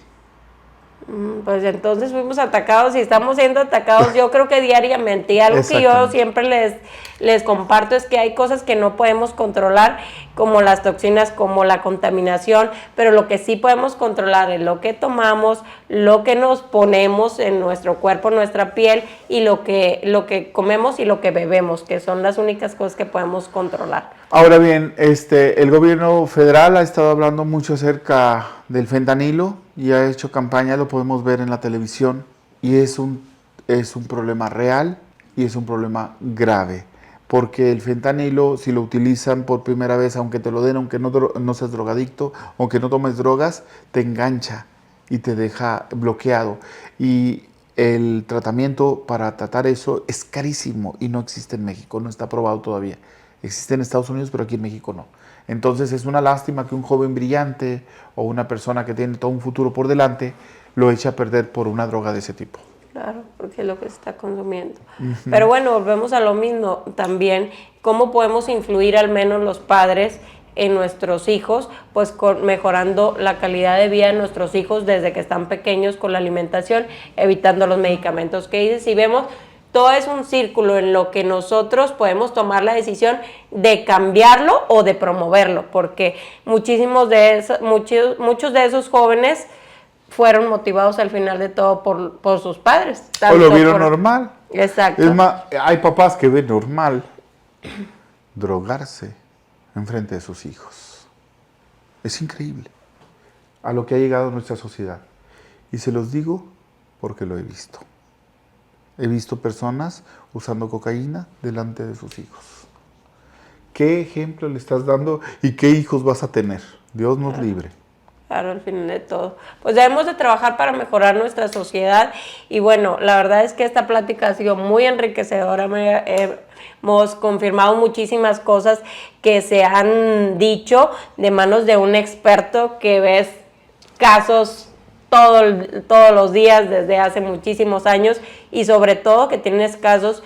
Pues entonces fuimos atacados y estamos siendo atacados yo creo que diariamente, y algo que yo siempre les comparto es que hay cosas que no podemos controlar, como las toxinas, como la contaminación, pero lo que sí podemos controlar es lo que tomamos, lo que nos ponemos en nuestro cuerpo, nuestra piel, y lo que comemos y lo que bebemos, que son las únicas cosas que podemos controlar. Ahora bien, el gobierno federal ha estado hablando mucho acerca del fentanilo y ha hecho campaña, lo podemos ver en la televisión, y es un problema real y es un problema grave, porque el fentanilo, si lo utilizan por primera vez, aunque te lo den, aunque no seas drogadicto, aunque no tomes drogas, te engancha y te deja bloqueado. Y el tratamiento para tratar eso es carísimo y no existe en México, no está aprobado todavía. Existe en Estados Unidos, pero aquí en México no. Entonces es una lástima que un joven brillante o una persona que tiene todo un futuro por delante lo eche a perder por una droga de ese tipo. Claro, porque es lo que se está consumiendo. Pero bueno, volvemos a lo mismo también, cómo podemos influir al menos los padres en nuestros hijos, pues mejorando la calidad de vida de nuestros hijos desde que están pequeños con la alimentación, evitando los medicamentos que dices. Si vemos, todo es un círculo en lo que nosotros podemos tomar la decisión de cambiarlo o de promoverlo, porque muchos de esos jóvenes fueron motivados al final de todo por sus padres. O lo vieron normal. Exacto. Es más, hay papás que ven normal drogarse enfrente de sus hijos. Es increíble a lo que ha llegado nuestra sociedad. Y se los digo porque lo he visto. He visto personas usando cocaína delante de sus hijos. ¿Qué ejemplo le estás dando y qué hijos vas a tener? Dios nos libre. Claro, al final de todo. Pues debemos de trabajar para mejorar nuestra sociedad y bueno, la verdad es que esta plática ha sido muy enriquecedora. Hemos confirmado muchísimas cosas que se han dicho de manos de un experto que ves casos todos los días desde hace muchísimos años y sobre todo que tienes casos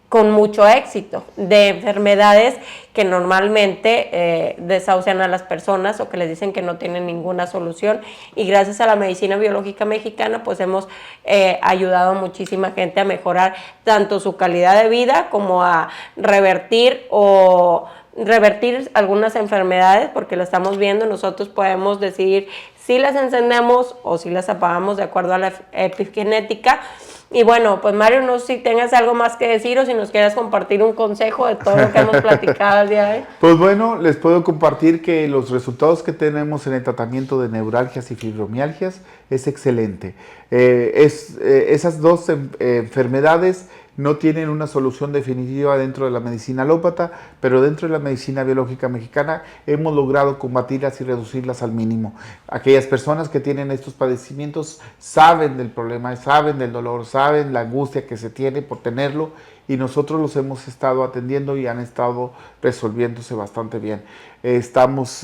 con mucho éxito de enfermedades que normalmente desahucian a las personas o que les dicen que no tienen ninguna solución, y gracias a la medicina biológica mexicana pues hemos ayudado a muchísima gente a mejorar tanto su calidad de vida como a revertir o revertir algunas enfermedades, porque lo estamos viendo, nosotros podemos decidir si las encendemos o si las apagamos de acuerdo a la epigenética. Y bueno, pues Mario, no sé si tengas algo más que decir o si nos quieras compartir un consejo de todo lo que hemos platicado el día de hoy. Pues bueno, les puedo compartir que los resultados que tenemos en el tratamiento de neuralgias y fibromialgias es excelente. Esas dos enfermedades no tienen una solución definitiva dentro de la medicina alópata, pero dentro de la medicina biológica mexicana hemos logrado combatirlas y reducirlas al mínimo. Aquellas personas que tienen estos padecimientos saben del problema, saben del dolor, saben la angustia que se tiene por tenerlo, y nosotros los hemos estado atendiendo y han estado resolviéndose bastante bien. Estamos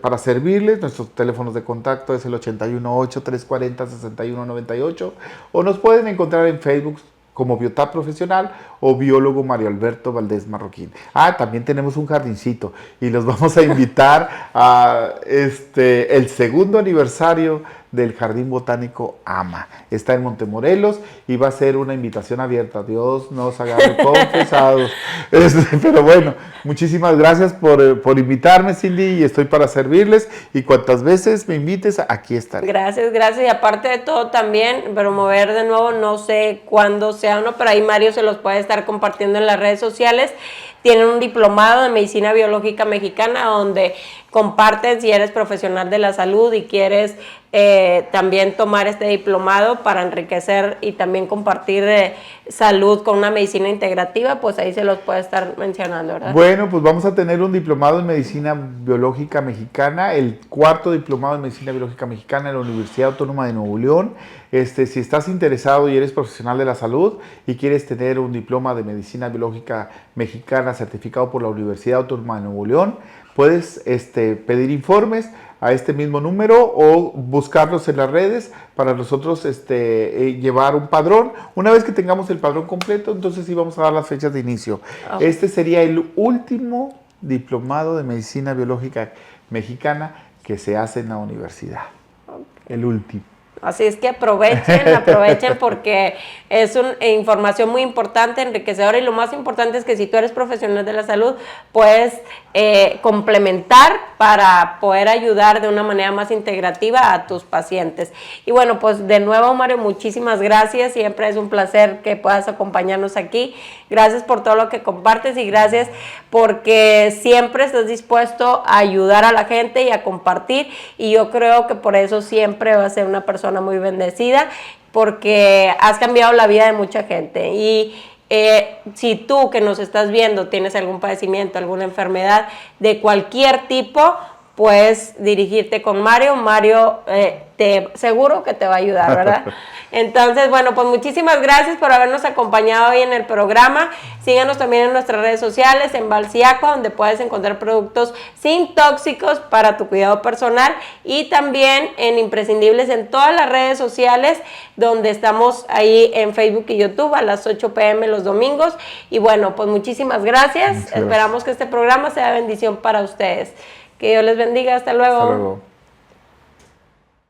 para servirles. Nuestros teléfonos de contacto es el 818-340-6198, o nos pueden encontrar en Facebook como Biotap Profesional o biólogo Mario Alberto Valdés Marroquín. También tenemos un jardincito y los vamos a invitar a el segundo aniversario del Jardín Botánico AMA. Está en Montemorelos y va a ser una invitación abierta. Dios nos agarre confesados. Pero bueno, muchísimas gracias por invitarme, Cindy, y estoy para servirles, y cuantas veces me invites, aquí estaré. Gracias, gracias. Y aparte de todo también, promover de nuevo, no sé cuándo sea uno, pero ahí Mario se los puede estar compartiendo en las redes sociales. Tienen un diplomado de medicina biológica mexicana donde comparten, si eres profesional de la salud y quieres también tomar este diplomado para enriquecer y también compartir salud con una medicina integrativa, pues ahí se los puede estar mencionando, ¿verdad? Bueno, pues vamos a tener un diplomado en medicina biológica mexicana, el cuarto diplomado en medicina biológica mexicana en la Universidad Autónoma de Nuevo León. Si estás interesado y eres profesional de la salud y quieres tener un diploma de medicina biológica mexicana certificado por la Universidad Autónoma de Nuevo León, puedes pedir informes a este mismo número o buscarlos en las redes para nosotros llevar un padrón. Una vez que tengamos el padrón completo, entonces sí vamos a dar las fechas de inicio. Okay. Este sería el último diplomado de medicina biológica mexicana que se hace en la universidad. Okay. El último. Así es que aprovechen porque es una información muy importante, enriquecedora, y lo más importante es que si tú eres profesional de la salud, puedes complementar para poder ayudar de una manera más integrativa a tus pacientes. Y bueno, pues de nuevo, Mario, muchísimas gracias, siempre es un placer que puedas acompañarnos aquí. Gracias por todo lo que compartes y gracias porque siempre estás dispuesto a ayudar a la gente y a compartir, y yo creo que por eso siempre vas a ser una persona muy bendecida, porque has cambiado la vida de mucha gente. Y si tú que nos estás viendo tienes algún padecimiento, alguna enfermedad de cualquier tipo, puedes dirigirte con Mario. Mario seguro que te va a ayudar, ¿verdad? Entonces, bueno, pues muchísimas gracias por habernos acompañado hoy en el programa. Síganos también en nuestras redes sociales, en Valsiaqua, donde puedes encontrar productos sin tóxicos para tu cuidado personal, y también en Imprescindibles en todas las redes sociales, donde estamos ahí en Facebook y YouTube a las 8 p.m. los domingos. Y bueno, pues muchísimas gracias. Esperamos que este programa sea bendición para ustedes. Que Dios les bendiga. Hasta luego. Hasta luego.